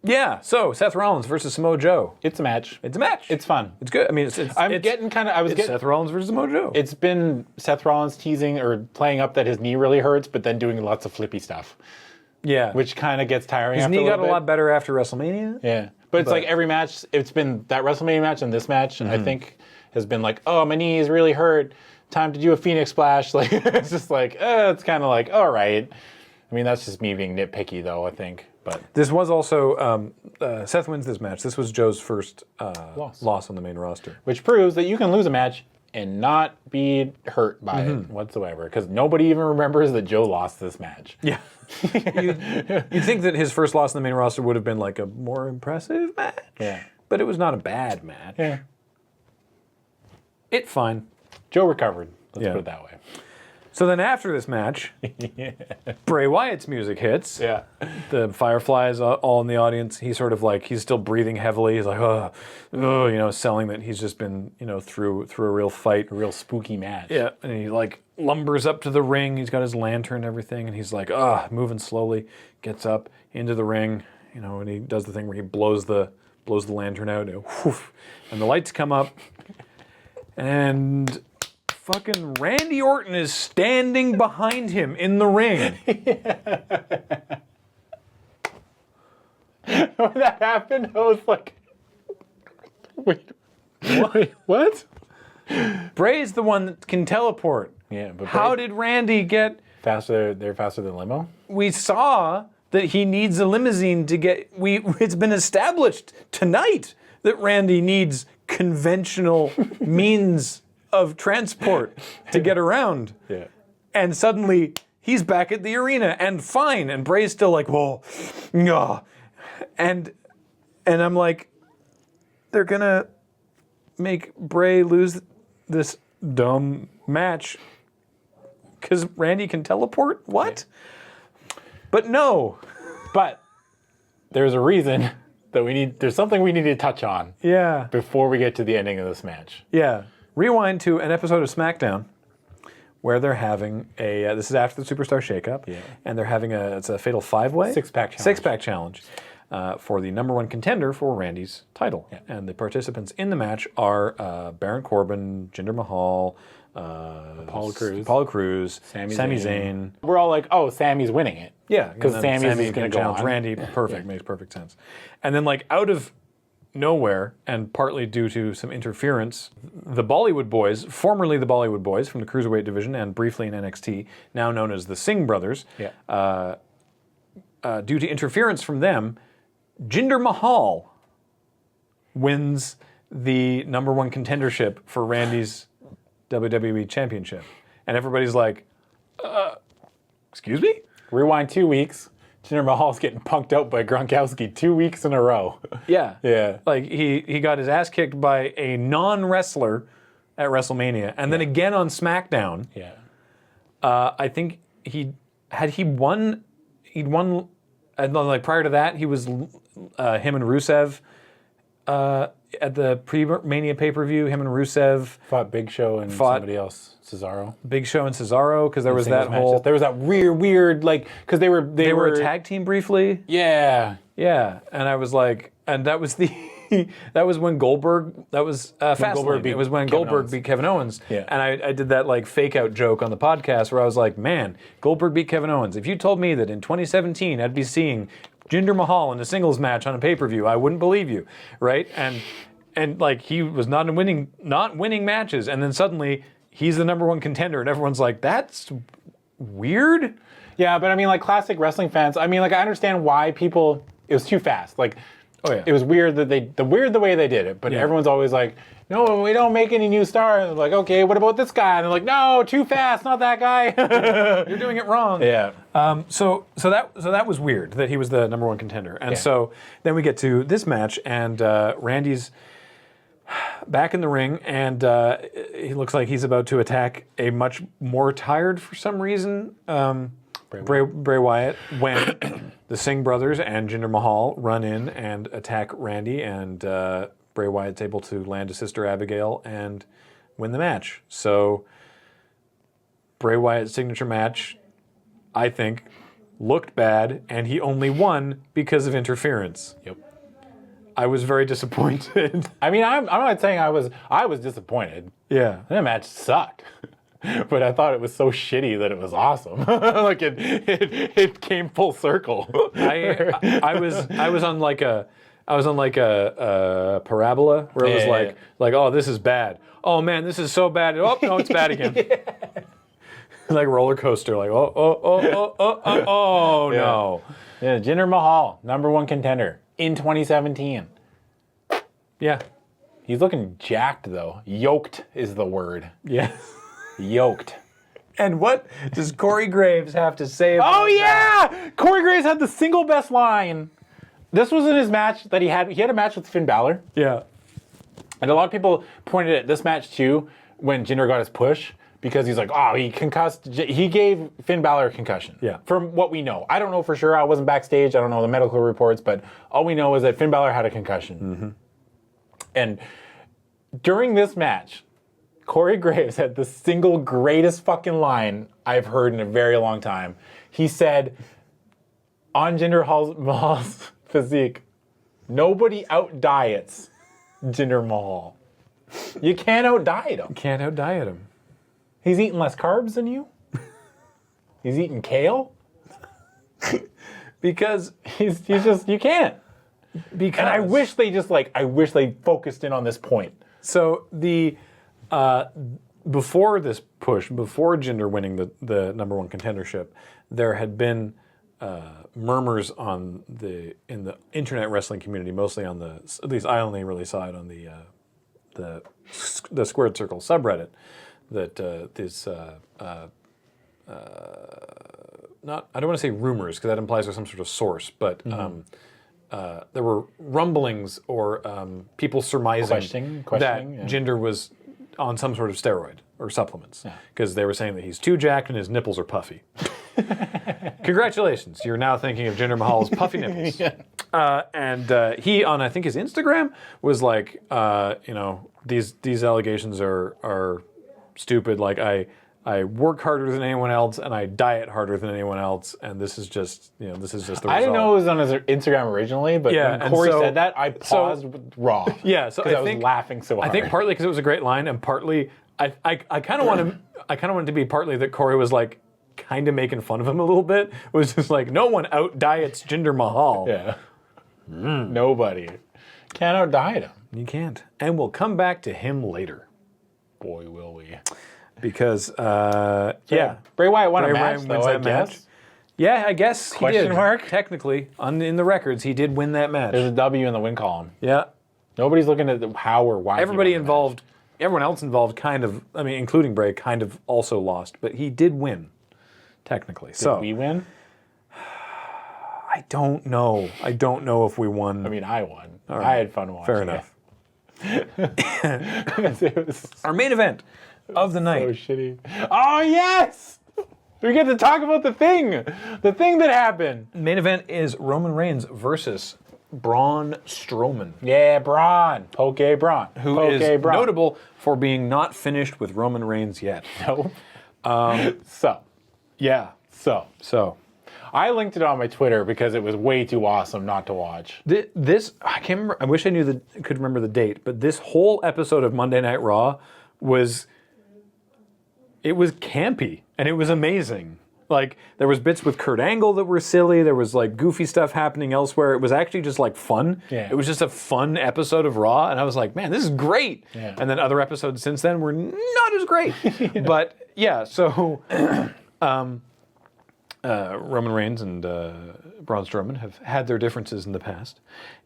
yeah. So Seth Rollins versus Mojo. It's a match. It's a match. It's fun. It's good. I mean, it's Seth Seth Rollins versus Mojo. It's been Seth Rollins teasing or playing up that his knee really hurts, but then doing lots of flippy stuff, yeah. which kind of gets tiring. His after knee a got a little lot better after WrestleMania. Yeah, but it's like every match. It's been that WrestleMania match and this match. I think has been like, oh, my knee is really hurt. Time to do a Phoenix Splash. Like it's just like, it's kind of like, all right. I mean, that's just me being nitpicky, though. I think, but This was also Seth wins this match. This was Joe's first Loss. loss on the main roster. which proves that you can lose a match and not be hurt by it whatsoever, because nobody even remembers that Joe lost this match. Yeah. You'd think that his first loss on the main roster would have been like a more impressive match. Yeah. But it was not a bad match. Yeah. It fine. Joe recovered. Let's Yeah. put it that way. So then after this match, Bray Wyatt's music hits. Yeah. The Fireflies all in the audience. He's sort of like, he's still breathing heavily. He's like, selling that he's just been, through a real fight. A real spooky match. Yeah, and he like lumbers up to the ring. He's got his lantern and everything, and he's like, moving slowly, gets up into the ring, and he does the thing where he blows the lantern out, and the lights come up, and fucking Randy Orton is standing behind him in the ring. When that happened, I was like, wait, what? Bray's the one that can teleport. Yeah, but How did Randy get... faster? They're faster than limo. We saw that he needs a limousine to get... It's been established tonight that Randy needs conventional means of transport to get around. Yeah. And suddenly he's back at the arena and fine. And Bray's still like, whoa, no. And I'm like, they're gonna make Bray lose this dumb match because Randy can teleport? What? Yeah. But no. But there's a reason that there's something we need to touch on. Yeah. Before we get to the ending of this match. Yeah. Rewind to an episode of Smackdown where they're having this is after the Superstar Shakeup, and they're having it's a fatal five-way? Six-pack challenge. Six-pack challenge for the number one contender for Randy's title. Yeah. And the participants in the match are Baron Corbin, Jinder Mahal, Apollo Crews, Sami Zayn. We're all like, oh, Sammy's winning it. Yeah, because Sammy's Sami going to go challenge on. Randy. Perfect, makes perfect sense. And then like out of nowhere, and partly due to some interference, the Bollywood Boys, formerly the Bollywood Boys from the Cruiserweight division and briefly in NXT, now known as the Singh Brothers, due to interference from them, Jinder Mahal wins the number one contendership for Randy's WWE Championship. And everybody's like, excuse me? Rewind 2 weeks. Jinder Mahal's getting punked out by Gronkowski 2 weeks in a row. Yeah. Yeah. Like he got his ass kicked by a non-wrestler at WrestleMania and then again on SmackDown. Yeah. I think he'd won like prior to that, he was him and Rusev at the pre-Mania pay-per-view, him and Rusev Fought Big Show and somebody else, Cesaro. Big Show and Cesaro, because there was that whole... There was that weird, like, because they were a tag team briefly. Yeah. Yeah, and I was like, and that was that was when Goldberg, that was Fastlane. It was when Goldberg beat Kevin Owens. Yeah. And I did that like fake out joke on the podcast where I was like, man, Goldberg beat Kevin Owens. If you told me that in 2017 I'd be seeing Jinder Mahal in a singles match on a pay-per-view, I wouldn't believe you, right? And like he was not winning matches, and then suddenly he's the number one contender, and everyone's like, that's weird. Yeah, but I mean, like classic wrestling fans, I mean, like I understand why it was too fast. Like, it was weird that the way they did it, but everyone's always like, no, we don't make any new stars. I'm like, okay, what about this guy? And they're like, no, too fast, not that guy. You're doing it wrong. Yeah. So that was weird that he was the number one contender, and so then we get to this match, and Randy's back in the ring, and he looks like he's about to attack a much more tired, for some reason, Bray Wyatt, when the Singh brothers and Jinder Mahal run in and attack Randy, and Bray Wyatt's able to land a Sister Abigail and win the match. So Bray Wyatt's signature match, I think, looked bad, and he only won because of interference. Yep. I was very disappointed. I mean, I'm not saying I was disappointed. Yeah. That match sucked. But I thought it was so shitty that it was awesome. Like it came full circle. I was on like a parabola where it was like, oh, this is bad. Oh man, this is so bad. Oh no, it's bad again. Like a roller coaster. Like oh no. Yeah, Jinder Mahal, number one contender in 2017. Yeah. He's looking jacked though. Yoked is the word. Yeah. Yoked. And what does Corey Graves have to say about that? Corey Graves had the single best line. This was in his match that he had. He had a match with Finn Balor. Yeah. And a lot of people pointed at this match too when Jinder got his push because he's like, oh, he gave Finn Balor a concussion. Yeah. From what we know. I don't know for sure. I wasn't backstage. I don't know the medical reports, but all we know is that Finn Balor had a concussion. Mm-hmm. And during this match, Corey Graves had the single greatest fucking line I've heard in a very long time. He said, on Jinder Mahal's physique, nobody out-diets Jinder Mahal. You can't out-diet him. Can't out-diet him. He's eating less carbs than you. He's eating kale. Because he's just, you can't. Because and I wish they focused in on this point. So before this push, before Jinder winning the number one contendership, there had been murmurs in the internet wrestling community, mostly on at least I only really saw it on the Squared Circle subreddit, that I don't want to say rumors because that implies there's some sort of source, but there were rumblings or people surmising that Jinder was on some sort of steroid or supplements because they were saying that he's too jacked and his nipples are puffy. Congratulations, you're now thinking of Jinder Mahal's puffy nipples. And he, on I think his Instagram, was like, these allegations are stupid. Like I work harder than anyone else, and I diet harder than anyone else, and this is just the result. I didn't know it was on his Instagram originally, but when Corey said that, I paused raw. Yeah, so I was laughing so hard. I think partly because it was a great line, and partly I kind of wanted it to be partly that Corey was like kind of making fun of him a little bit. It was just like, no one out diets Jinder Mahal. Yeah, nobody can't out diet him. You can't, and we'll come back to him later. Boy, will we. Because, Bray Wyatt won a match, though, I guess. Yeah, I guess he did. Mark? Technically, in the records, he did win that match. There's a W in the win column. Yeah. Nobody's looking at how or why. Everybody involved, everyone else involved kind of, including Bray, kind of also lost. But he did win, technically. Did we win? I don't know. I don't know if we won. I mean, I won. Right. I had fun watching Fair enough. It was our main event of the night. So shitty. Oh, yes! We get to talk about the thing that happened. Main event is Roman Reigns versus Braun Strowman. Yeah, Braun. Poke Braun. Who is notable for being not finished with Roman Reigns yet. No. So. I linked it on my Twitter because it was way too awesome not to watch. This, I can't remember, I wish I could remember the date, but this whole episode of Monday Night Raw was campy, and it was amazing. Like, there was bits with Kurt Angle that were silly, there was like goofy stuff happening elsewhere. It was actually just like fun. Yeah. It was just a fun episode of Raw, and I was like, man, this is great. Yeah. And then other episodes since then were not as great. But yeah, so Roman Reigns and Braun Strowman have had their differences in the past,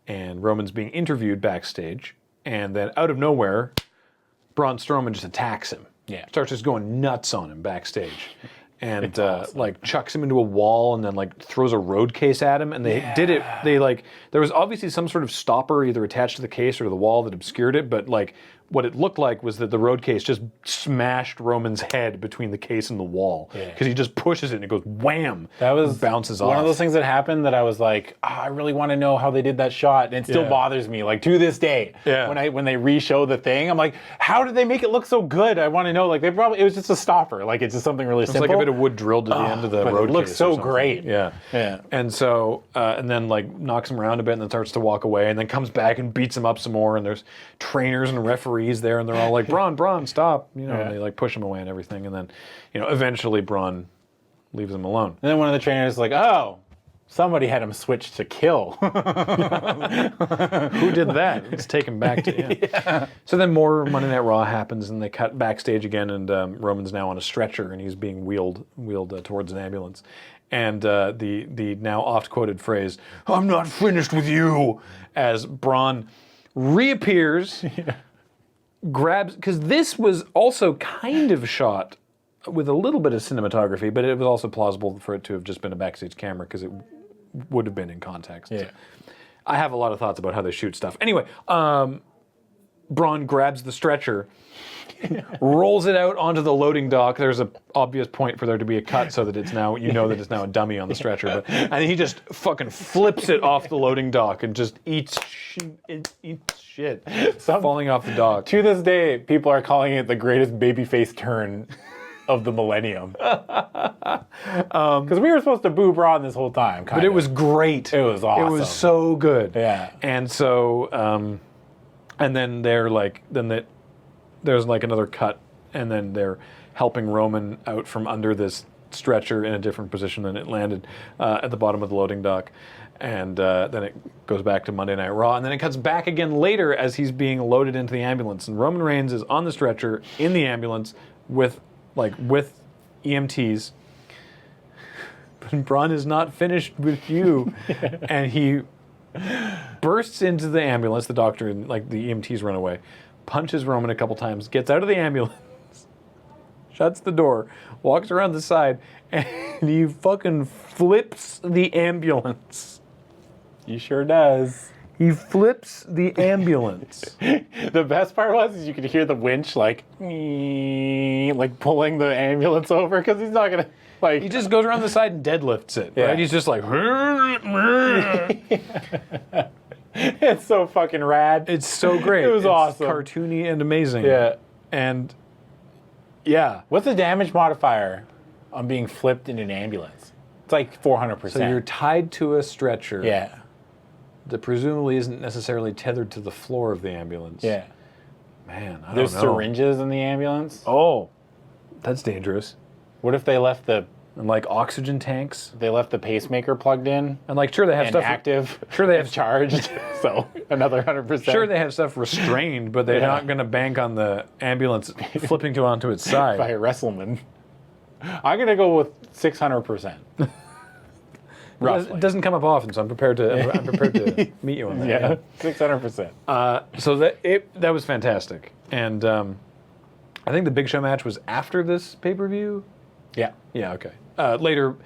and Roman's being interviewed backstage, and then out of nowhere, Braun Strowman just attacks him. Yeah. Starts just going nuts on him backstage. and like chucks him into a wall and then like throws a road case at him. And they did it. They like there was obviously some sort of stopper either attached to the case or to the wall that obscured it, but like what it looked like was that the road case just smashed Roman's head between the case and the wall because he just pushes it and it goes wham. That was and bounces off. One of those things that happened that I was like, I really want to know how they did that shot, and it still bothers me like to this day. Yeah. When they re-show the thing, I'm like, how did they make it look so good? I want to know. Like it was just a stopper. Like it's just something really simple. It's like a bit of wood drilled to the end of the road. It looks case so great. Yeah. And so and then like knocks him around a bit and then starts to walk away and then comes back and beats him up some more. And there's trainers and referees there and they're all like, Braun, stop! You know, and they like push him away and everything. And then, you know, eventually Braun leaves him alone. And then one of the trainers is like, oh, somebody had him switch to kill. Who did that? Let's take him back to So then more Monday Night Raw happens and they cut backstage again and Roman's now on a stretcher and he's being wheeled towards an ambulance. And the now oft-quoted phrase, "I'm not finished with you," as Braun reappears, grabs, because this was also kind of shot with a little bit of cinematography, but it was also plausible for it to have just been a backstage camera because it would have been in context. Yeah. I have a lot of thoughts about how they shoot stuff. Anyway, Braun grabs the stretcher, rolls it out onto the loading dock. There's an obvious point for there to be a cut so that it's now, you know that it's now a dummy on the stretcher. And he just fucking flips it off the loading dock and just eats shit falling off the dock. To this day, people are calling it the greatest babyface turn of the millennium. Because we were supposed to boo Braun this whole time. But it was great. It was awesome. It was so good. Yeah. And so, and then they're like, there's like another cut, and then they're helping Roman out from under this stretcher in a different position than it landed at the bottom of the loading dock. And then it goes back to Monday Night Raw, and then it cuts back again later as he's being loaded into the ambulance. And Roman Reigns is on the stretcher in the ambulance with EMTs. But Braun is not finished with you. And he bursts into the ambulance, the doctor and like the EMTs run away, punches Roman a couple times, gets out of the ambulance, shuts the door, walks around the side, and he fucking flips the ambulance. He sure does. He flips the ambulance. The best part was you could hear the winch like pulling the ambulance over because he's not gonna like. He just goes around the side and deadlifts it. Yeah. Right? He's just like. It's so fucking rad. It's so great. It was awesome. Cartoony and amazing. Yeah. And yeah. What's the damage modifier on being flipped in an ambulance? It's like 400%. So you're tied to a stretcher. Yeah. That presumably isn't necessarily tethered to the floor of the ambulance. Yeah. Man, I don't know. There's syringes in the ambulance. Oh, that's dangerous. What if they left the And like oxygen tanks. pacemaker plugged in And like sure they have and stuff active? Sure they have charged. So another 100%. Sure they have stuff restrained, but they're not going to bank on the ambulance flipping onto its side. by a wrestleman. I'm gonna go with 600%. It doesn't come up often, so I'm prepared to meet you on that. Yeah, 600%. So that was fantastic, and I think the Big Show match was after this pay-per-view. Yeah. Yeah. Okay. Later,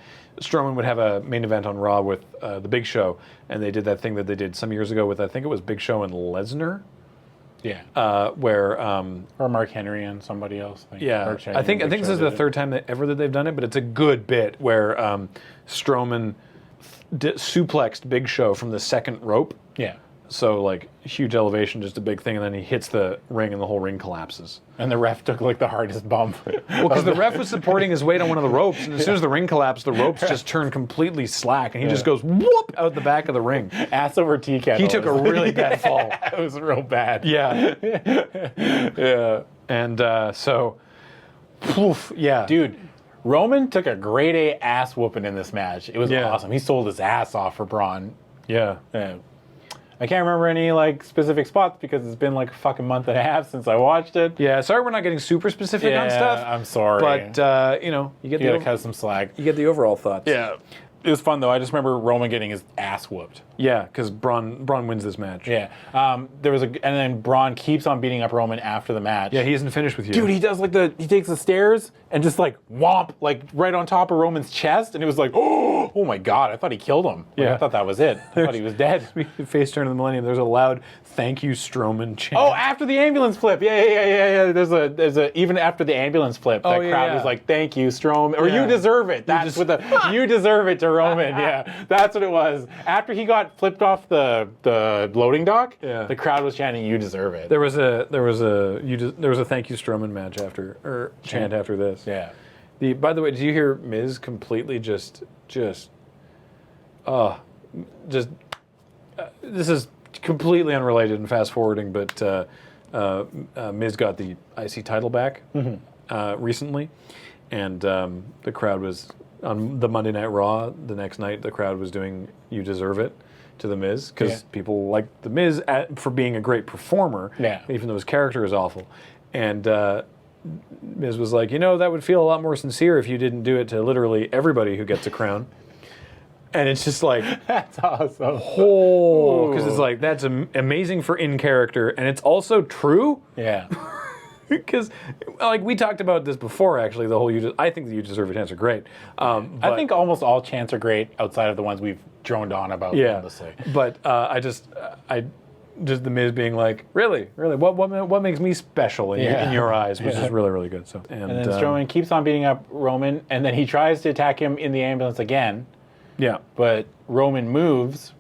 Strowman would have a main event on Raw with the Big Show, and they did that thing that they did some years ago with I think it was Big Show and Lesnar. Yeah. Where or Mark Henry and somebody else. yeah, I think this is the third time that they've done it, but it's a good bit where Strowman suplexed Big Show from the second rope. Yeah. So like huge elevation, just a big thing, and then he hits the ring, and the whole ring collapses. And the ref took like the hardest bump. Well, because the ref was supporting his weight on one of the ropes, and as soon as the ring collapsed, the ropes just turned completely slack, and he just goes whoop out the back of the ring. Ass over tea kettle. He took a really bad fall. It was real bad. Yeah. Yeah. And so, poof, yeah. Dude, Roman took a grade A ass whooping in this match. It was awesome. He sold his ass off for Braun. Yeah. I can't remember any like specific spots because it's been like a fucking month and a half since I watched it. Yeah, sorry we're not getting super specific on stuff. I'm sorry. But you know, you gotta cut some slack. You get the overall thoughts. Yeah. It was fun though. I just remember Roman getting his ass whooped. Yeah, because Braun wins this match. Yeah. And then Braun keeps on beating up Roman after the match. Yeah, he isn't finished with you. Dude, he does he takes the stairs and just like whomp, like right on top of Roman's chest, and it was like, oh my god, I thought he killed him. Like, Yeah. I thought that was it. I thought he was dead. Face turn of the millennium. There's a loud "Thank you, Strowman" chant. Oh, after the ambulance flip. Yeah. There's a even after the ambulance flip, that crowd was like, "Thank you, Strowman," or Yeah. "You deserve it." That's with the "You deserve it" to Roman. Yeah, that's what it was. After he got flipped off the loading dock, the crowd was chanting, "You deserve it." There was a "Thank you, Strowman" match chant after this. Yeah. By the way, did you hear Miz completely this is completely unrelated and fast forwarding, but Miz got the IC title back recently, and the crowd was on the Monday Night Raw the next night. The crowd was doing "You Deserve It" to the Miz because people like the Miz for being a great performer, even though his character is awful, and. Miz was like, that would feel a lot more sincere if you didn't do it to literally everybody who gets a crown. And it's just like, that's awesome. Because it's like, that's amazing for in character, and it's also true. Yeah. Because, like, we talked about this before, actually, the whole I think the "You Deserve It" chants are great. I think almost all chants are great outside of the ones we've droned on about endlessly. But just the Miz being like, really, what makes me special in your eyes, which is really, really good. So and then Strowman keeps on beating up Roman, and then he tries to attack him in the ambulance again. Yeah. But Roman moves,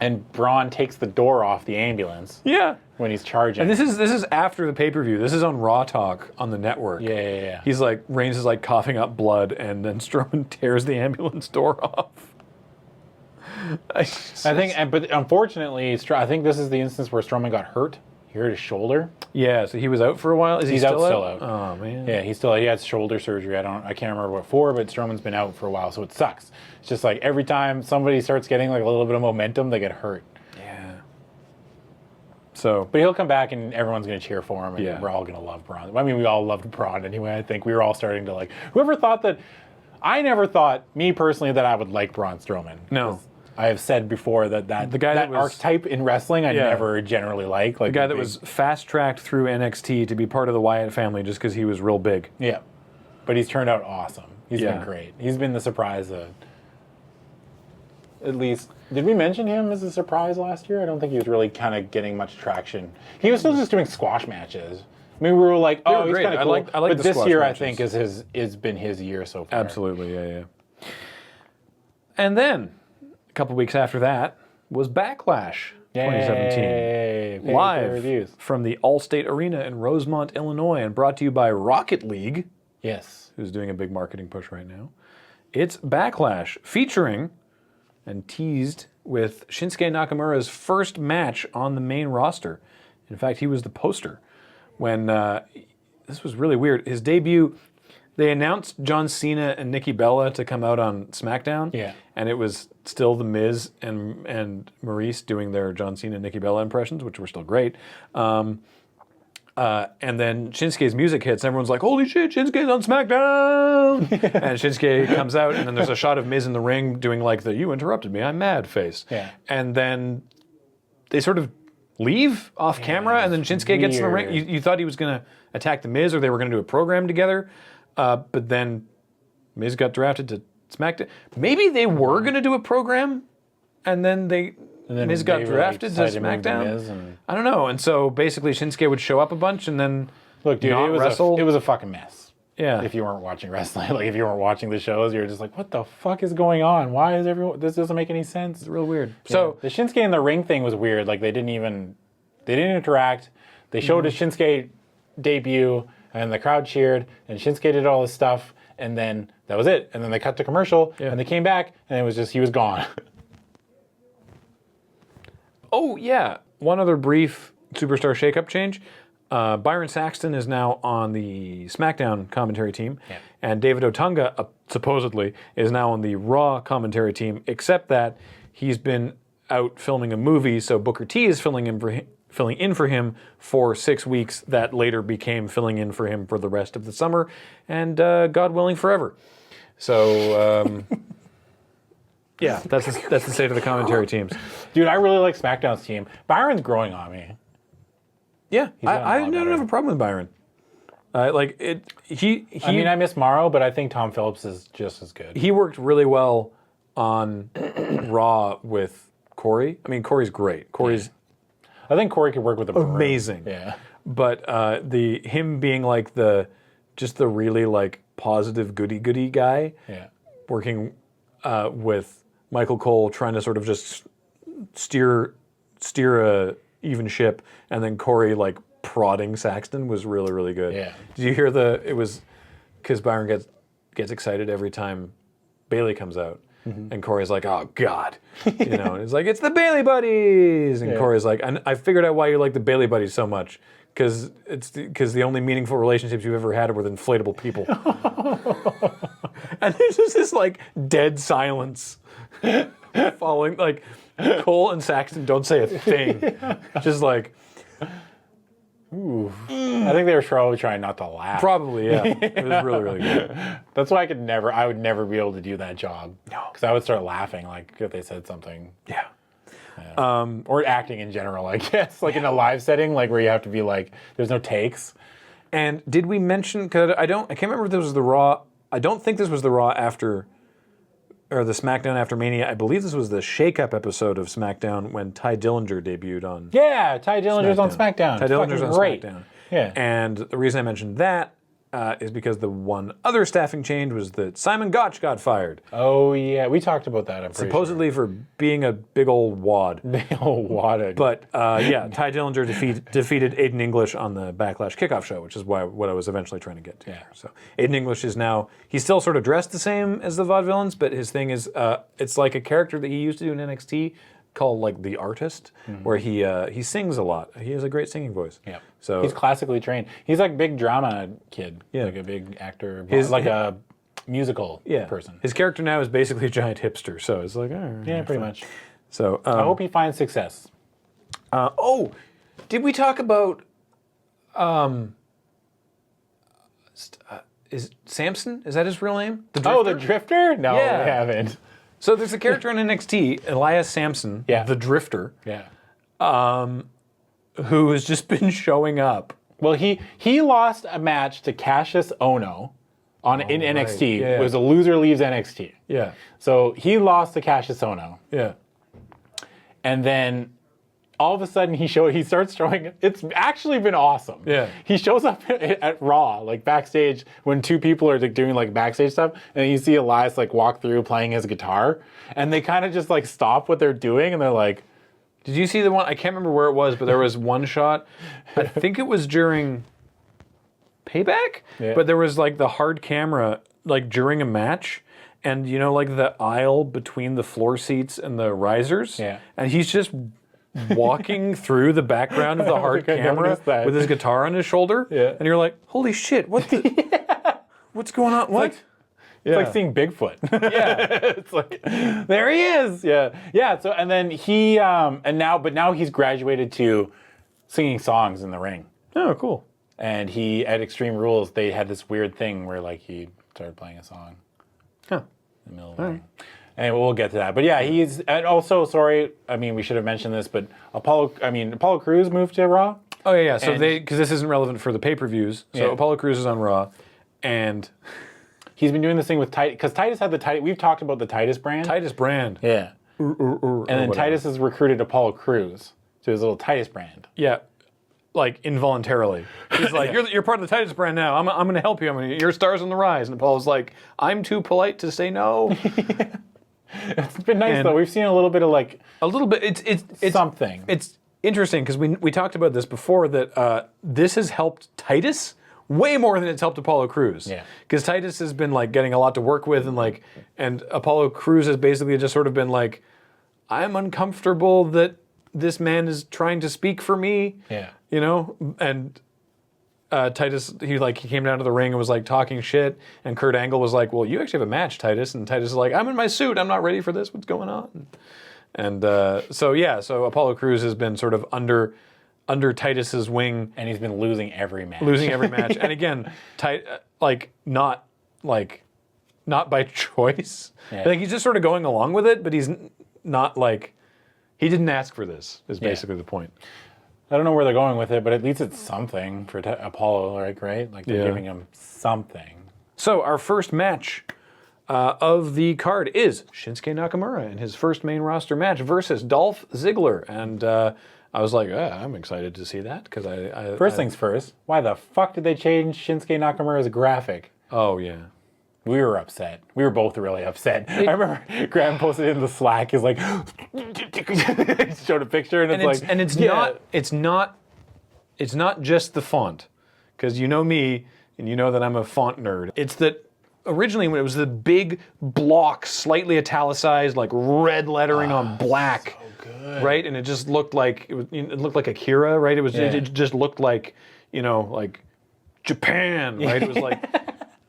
and Braun takes the door off the ambulance. Yeah. When he's charging. And this is after the pay-per-view. This is on Raw Talk on the network. Yeah. He's like, Reigns is like coughing up blood, and then Strowman tears the ambulance door off. But unfortunately, I think this is the instance where Strowman got hurt. He hurt his shoulder. Yeah, so he was out for a while. He's still out. Oh man. Yeah, he had shoulder surgery. I can't remember what for, but Strowman's been out for a while, so it sucks. It's just like every time somebody starts getting like a little bit of momentum, they get hurt. Yeah. So, but he'll come back and everyone's going to cheer for him, and we're all going to love Braun. I mean, we all loved Braun anyway. I think we were all starting to like. Whoever thought that? I never thought, me personally, that I would like Braun Strowman. No. I have said before that the guy that archetype in wrestling I never generally like the guy that was fast-tracked through NXT to be part of the Wyatt family just because he was real big. Yeah. But he's turned out awesome. He's been great. He's been the surprise at least. Did we mention him as a surprise last year? I don't think he was really kind of getting much traction. He was still just doing squash matches. I mean, we were like, oh, he's kind of cool. I like but this year, matches. I think, has been his year so far. Absolutely, yeah. And then, a couple weeks after that, was Backlash 2017. Live from the Allstate Arena in Rosemont, Illinois, and brought to you by Rocket League. Yes. Who's doing a big marketing push right now. It's Backlash, featuring and teased with Schinsky Nakamura's first match on the main roster. In fact, he was the poster. When this was really weird. His debut, they announced John Cena and Nikki Bella to come out on SmackDown. Yeah. And it was still The Miz and Maurice doing their John Cena and Nikki Bella impressions, which were still great. And then Shinsuke's music hits, and everyone's like, holy shit, Shinsuke's on SmackDown! And Shinsuke comes out, and then there's a shot of Miz in the ring doing like the "you interrupted me, I'm mad" face. Yeah. And then they sort of leave off camera, and then Shinsuke gets in the ring. You thought he was going to attack the Miz, or they were going to do a program together, but then Miz got drafted to SmackDown. Maybe they were going to do a program, and then Miz got drafted to SmackDown. I don't know. And so basically, Shinsuke would show up a bunch, and then not wrestle. It was a fucking mess. Yeah. If you weren't watching wrestling, like if you weren't watching the shows, you're just like, what the fuck is going on? Why is this doesn't make any sense? It's real weird. Yeah. So the Shinsuke in the ring thing was weird. Like they didn't interact. They showed a Shinsuke debut, and the crowd cheered, and Shinsuke did all this stuff, and then that was it. And then they cut to commercial, and they came back, and it was just, he was gone. Oh, yeah. One other brief superstar shakeup change. Byron Saxton is now on the Smackdown commentary team, and David Otunga, supposedly, is now on the Raw commentary team, except that he's been out filming a movie, so Booker T is filling in for him for 6 weeks. That later became filling in for him for the rest of the summer, and God willing, forever. So, Yeah, that's the state of the commentary teams. Dude, I really like SmackDown's team. Byron's growing on me. Yeah, gotten a I lot don't better. have a problem with Byron. Like it, he. I mean, I miss Morrow, but I think Tom Phillips is just as good. He worked really well on Raw with Corey. I mean, Corey's great. Corey's I think Corey could work with a Brew. amazing. Yeah. But him being like the really like positive goody guy, Yeah. working with Michael Cole, trying to sort of just steer a even ship, and then Corey like prodding Saxton was really good. Yeah. Did you hear it was because Byron gets excited every time Bailey comes out. And Corey's like, oh, God. And it's like, it's the Bailey Buddies. And Corey's like, I figured out why you like the Bailey Buddies so much. Because the only meaningful relationships you've ever had are with inflatable people. And there's just this, like, dead silence following. Like, Cole and Saxton don't say a thing. Just like... Ooh. I think they were probably trying not to laugh. Probably, yeah. It was really good. That's why I would never be able to do that job. No. Because I would start laughing, like, if they said something. Yeah. Or acting in general, I guess. Like in a live setting, like where you have to be like, there's no takes. And did we mention, because I can't remember if this was the Raw, I don't think this was the Raw after, or the SmackDown after Mania. I believe this was the Shake-Up episode of SmackDown when Ty Dillinger debuted on Yeah, Ty Dillinger's on SmackDown. Ty Dillinger's on great. SmackDown. Yeah. And the reason I mentioned that is because the one other staffing change was that Simon Gotch got fired. Oh, yeah. We talked about that, I'm pretty Supposedly for being a big old wad. sure. Oh, wadded. But yeah, Ty Dillinger defeated Aiden English on the Backlash kickoff show, which is what I was eventually trying to get to. Yeah. Here. So Aiden English is now, he's still sort of dressed the same as the Vaudevillains, but his thing is, it's like a character that he used to do in NXT called like The Artist, where he sings a lot. He has a great singing voice. Yeah. So he's classically trained. He's like big drama kid. Yeah. Like a big actor. Like a musical person. His character now is basically a giant hipster, so it's like, all right. Yeah, pretty much. So I hope he finds success. Did we talk about is Samson? Is that his real name? The Drifter? No, Yeah. we haven't. So there's a character in NXT, Elias Sampson, the Drifter, Yeah. who has just been showing up. Well, he lost a match to Cassius Ohno in NXT. Yeah. It was a loser leaves NXT. Yeah. So he lost to Cassius Ohno. Yeah. And then all of a sudden he starts showing, it's actually been awesome. Yeah. He shows up at Raw, like backstage, when two people are like, doing like backstage stuff, and you see Elias like walk through playing his guitar, and they kind of just like stop what they're doing, and they're like, Did you see the one? I can't remember where it was, but there was one shot. I think it was during Payback, but there was like the hard camera like during a match, and you know like the aisle between the floor seats and the risers. Yeah. And he's just walking through the background of the hard I camera noticed that. with his guitar on his shoulder. Yeah. And you're like, holy shit, what the? What's going on? What? It's like seeing Bigfoot. Yeah. It's like, there he is. Yeah. Yeah. So, and then he, but now he's graduated to singing songs in the ring. Oh, cool. And he, at Extreme Rules, they had this weird thing where like he started playing a song. Huh. In the middle of the ring. Anyway, we'll get to that. But yeah, and also, sorry, I mean, we should have mentioned this, but Apollo Crews moved to Raw. Oh, yeah. So because this isn't relevant for the pay-per-views. So Yeah. Apollo Crews is on Raw, and He's been doing this thing with Titus, because Titus had the Titus, we've talked about the Titus brand. Titus brand. Yeah. And then whatever. Titus has recruited Apollo Crews to his little Titus brand. Yeah, like involuntarily. He's like, you're part of the Titus brand now. I'm going to help you. Your star's on the rise. And Apollo's like, I'm too polite to say no. It's been nice though. We've seen a little bit of like A little bit. It's something. It's interesting because we talked about this before that this has helped Titus way more than it's helped Apollo Crews. Yeah. Because Titus has been like getting a lot to work with and Apollo Crews has basically just sort of been like, I'm uncomfortable that this man is trying to speak for me. Yeah. You know? And Titus, he came down to the ring and was like talking shit, and Kurt Angle was like, well, you actually have a match, Titus. And Titus is like, I'm in my suit. I'm not ready for this. What's going on? And so Apollo Crews has been sort of under Titus's wing. And he's been losing every match. And again, not by choice. Yeah. I think he's just sort of going along with it, but he's not like, he didn't ask for this, is basically the point. I don't know where they're going with it, but at least it's something for Apollo, like, right? Like they're giving him something. So our first match of the card is Shinsuke Nakamura in his first main roster match versus Dolph Ziggler. And I was like, I'm excited to see that because First things first, why the fuck did they change Shinsuke Nakamura's graphic? Oh, yeah. We were upset. We were both really upset. I remember Graham posted in the Slack, is like, showed a picture and it's not just the font, because you know me and you know that I'm a font nerd. It's that originally when it was the big block, slightly italicized, like red lettering on black, so good. right? And it just looked like it looked like Akira, right? It just looked like like Japan, right? It was like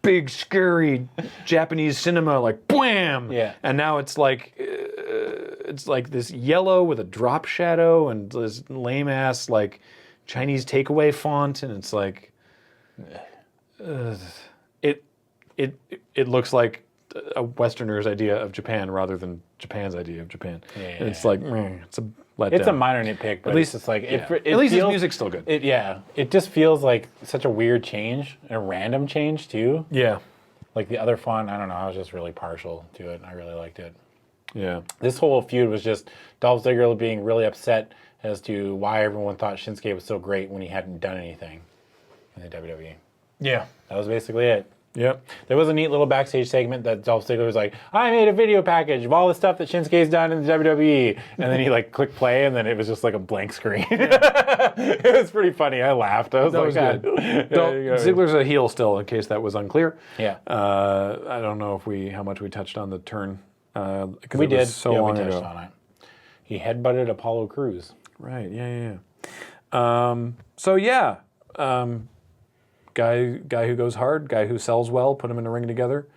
big scary Japanese cinema, like blam. Yeah. And now it's like this yellow with a drop shadow and this lame ass like Chinese takeaway font, and it's like it looks like a Westerner's idea of Japan rather than Japan's idea of Japan. Yeah. And it's like it's a letdown. It's a minor nitpick, but at least it's like at least feels, his music's still good. It just feels like such a weird change, a random change too. Yeah. Like the other font, I don't know. I was just really partial to it. I really liked it. Yeah. This whole feud was just Dolph Ziggler being really upset as to why everyone thought Shinsuke was so great when he hadn't done anything in the WWE. Yeah. That was basically it. Yep. There was a neat little backstage segment that Dolph Ziggler was like, I made a video package of all the stuff that Shinsuke's done in the WWE. And then he like clicked play and then it was just like a blank screen. It was pretty funny. I laughed. I was like, good. Ziggler's a heel still, in case that was unclear. Yeah. I don't know how much we touched on the turn. We did. So yeah, long we touched ago. on it. He headbutted Apollo Crews. Right. Yeah. Guy who goes hard, guy who sells well, put him in a ring together.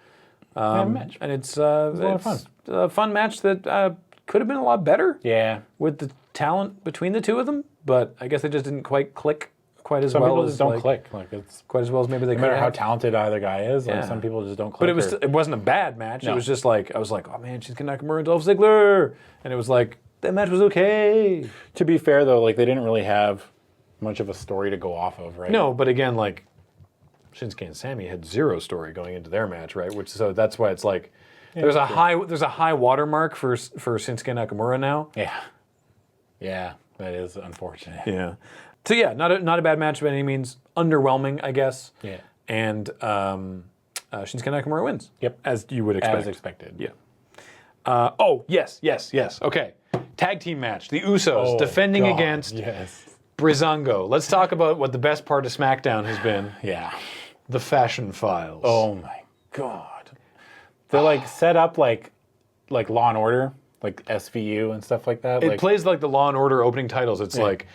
Match. And it's a lot of fun. A fun match that could have been a lot better Yeah. with the talent between the two of them, but I guess they just didn't quite click quite as Some well people as just don't click. Like it's quite as well as maybe they no could matter how have. talented either guy is. Like Yeah. some people just don't click. But it wasn't a bad match. It was just like I was like, oh man, Shinsuke Nakamura and Dolph Ziggler, and it was like that match was okay. To be fair though, like they didn't really have much of a story to go off of, right? No, but again, like Shinsuke and Sammy had zero story going into their match, right? So that's why it's like there's a high watermark for Shinsuke Nakamura now. Yeah, that is unfortunate. Yeah. So yeah, not a bad match by any means. Underwhelming, I guess. Yeah. And Shinsuke Nakamura wins. Yep. As you would expect. As expected. Yeah. Yes. Okay. Tag team match. The Usos defending against Breezango. Let's talk about what the best part of SmackDown has been. Yeah. The Fashion Files. Oh my God. They're like set up like Law and Order, like SVU and stuff like that. It plays like the Law and Order opening titles. It's like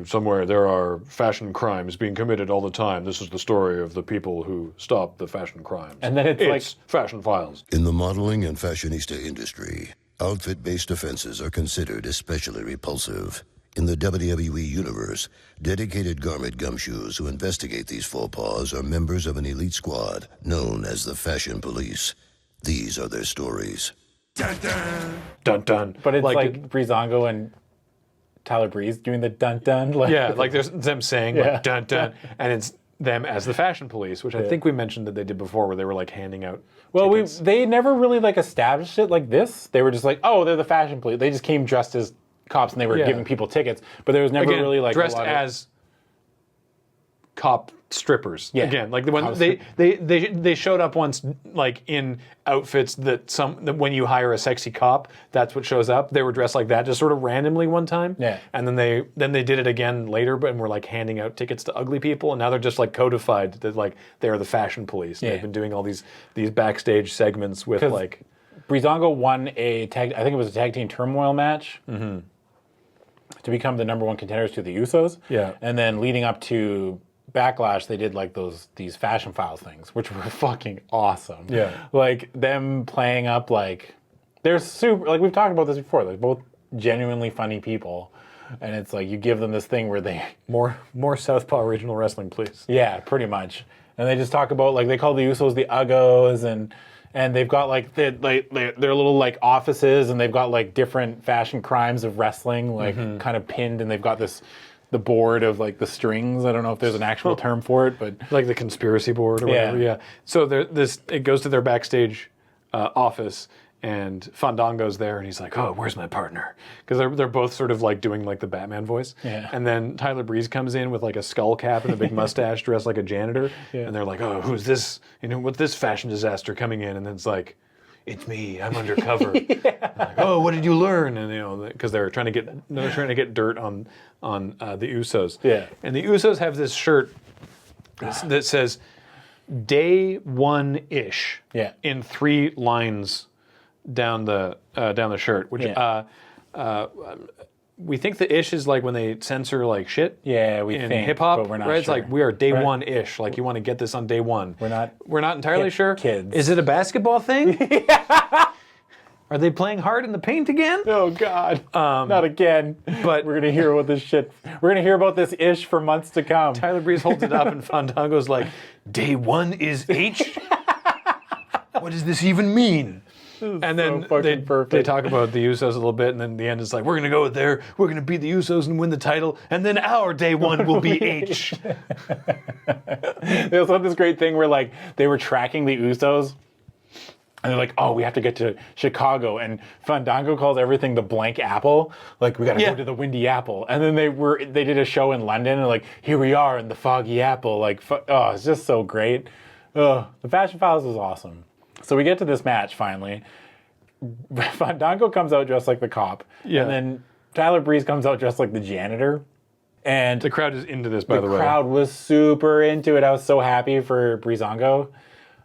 somewhere there are fashion crimes being committed all the time. This is the story of the people who stopped the fashion crimes. And then it's like Fashion Files. In the modeling and fashionista industry, outfit-based offenses are considered especially repulsive. In the WWE Universe, dedicated garment gumshoes who investigate these faux pas are members of an elite squad known as the Fashion Police. These are their stories. Dun dun. Dun dun. But it's like Breezango and Tyler Breeze doing the dun dun. Like, yeah, like there's them saying like dun dun, and it's them as the Fashion Police, which I think we mentioned that they did before, where they were like handing out. Well, tickets. they never really like established it like this. They were just like, oh, they're the Fashion Police. They just came dressed as cops and they were giving people tickets, but there was never really like dressed a lot as cop strippers. Yeah. Again, like the one they showed up once like in outfits that when you hire a sexy cop, that's what shows up. They were dressed like that, just sort of randomly one time. Yeah. And then they did it again later, but were like handing out tickets to ugly people, and now they're just like codified that like they're the Fashion Police. Yeah. They've been doing all these backstage segments with like. Breezango won I think it was a tag team turmoil match to become the #1 contenders to the Usos. Yeah. And then leading up to Backlash, they did like these Fashion Files things, which were fucking awesome. Yeah. Like them playing up like they're super, like we've talked about this before, like both genuinely funny people. And it's like you give them this thing where they More Southpaw original wrestling, please. yeah, pretty much. And they just talk about like they call the Usos the Uggos and and they've got like their little like offices, and they've got like different fashion crimes of wrestling, like kind of pinned, and they've got the board of like the strings. I don't know if there's an actual term for it, but like the conspiracy board or whatever. Yeah. So it goes to their backstage office, and Fandango's there, and he's like, "Oh, where's my partner?" Because they're both sort of like doing like the Batman voice. Yeah. And then Tyler Breeze comes in with like a skull cap and a big mustache, dressed like a janitor. Yeah. And they're like, "Oh, who's this? You know, what's this fashion disaster coming in?" And then it's like, "It's me. I'm undercover." Like, "Oh, what did you learn?" And because they're trying to get dirt on the Usos. Yeah. And the Usos have this shirt that says "Day One-ish." Yeah. In 3 lines down the shirt, which we think the ish is like when they censor like shit. Yeah, we in think, hip hop, but we're not right? It's sure. like we are day one-ish. Like you want to get this on day one. We're not entirely hip sure. kids. Is it a basketball thing? Are they playing hard in the paint again? Oh God, not again. But we're gonna hear about this shit. We're gonna hear about this ish for months to come. Tyler Breeze holds it up, and Fandango's like, "Day one is H? What does this even mean?" And then they talk about the Usos a little bit, and then the end is like, "We're gonna go there, we're gonna beat the Usos and win the title, and then our day one will be H." They also had this great thing where like they were tracking the Usos, and they're like, "Oh, we have to get to Chicago," and Fandango calls everything the blank apple. Like, we gotta go to the Windy Apple. And then they did a show in London, and like, here we are in the Foggy Apple. Like, it's just so great. The Fashion Files was awesome. So we get to this match finally. Fandango comes out dressed like the cop, and then Tyler Breeze comes out dressed like the janitor. And the crowd is into this, by the way. The crowd was super into it. I was so happy for Breezango.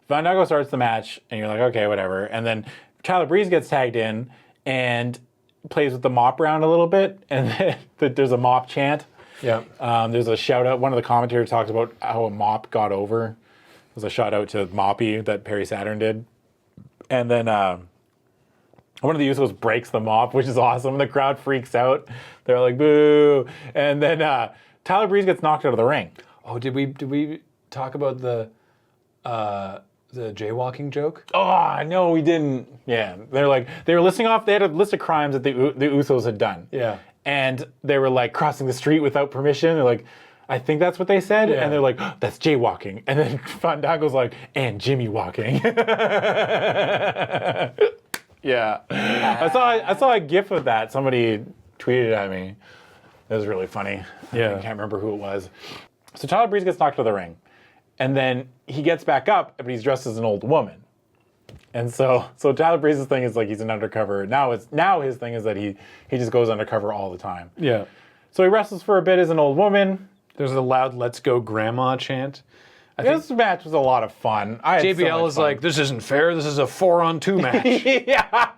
Fandango starts the match, and you're like, okay, whatever. And then Tyler Breeze gets tagged in and plays with the mop round a little bit, and then there's a mop chant. Yeah. There's a shout out. One of the commentators talks about how a mop got over. There's a shout out to Moppy that Perry Saturn did. And then one of the Usos breaks the mop, which is awesome. The crowd freaks out. They're like, boo. And then Tyler Breeze gets knocked out of the ring. Oh, did we talk about the jaywalking joke? Oh, no, we didn't. Yeah. They were listing off, they had a list of crimes that the Usos had done. Yeah. And they were like crossing the street without permission. They're like, I think that's what they said. Yeah. And they're like, oh, that's jaywalking. And then Fandango's like, and Jimmy walking. Yeah. I saw a GIF of that. Somebody tweeted at me. It was really funny. Yeah. I can't remember who it was. So Tyler Breeze gets knocked to the ring. And then he gets back up, but he's dressed as an old woman. And so Tyler Breeze's thing is like he's an undercover. Now his thing is that he just goes undercover all the time. Yeah. So he wrestles for a bit as an old woman. There's a loud "Let's go, Grandma" chant. This match was a lot of fun. JBL is like, "This isn't fair. This is a 4-on-2 match." Yeah.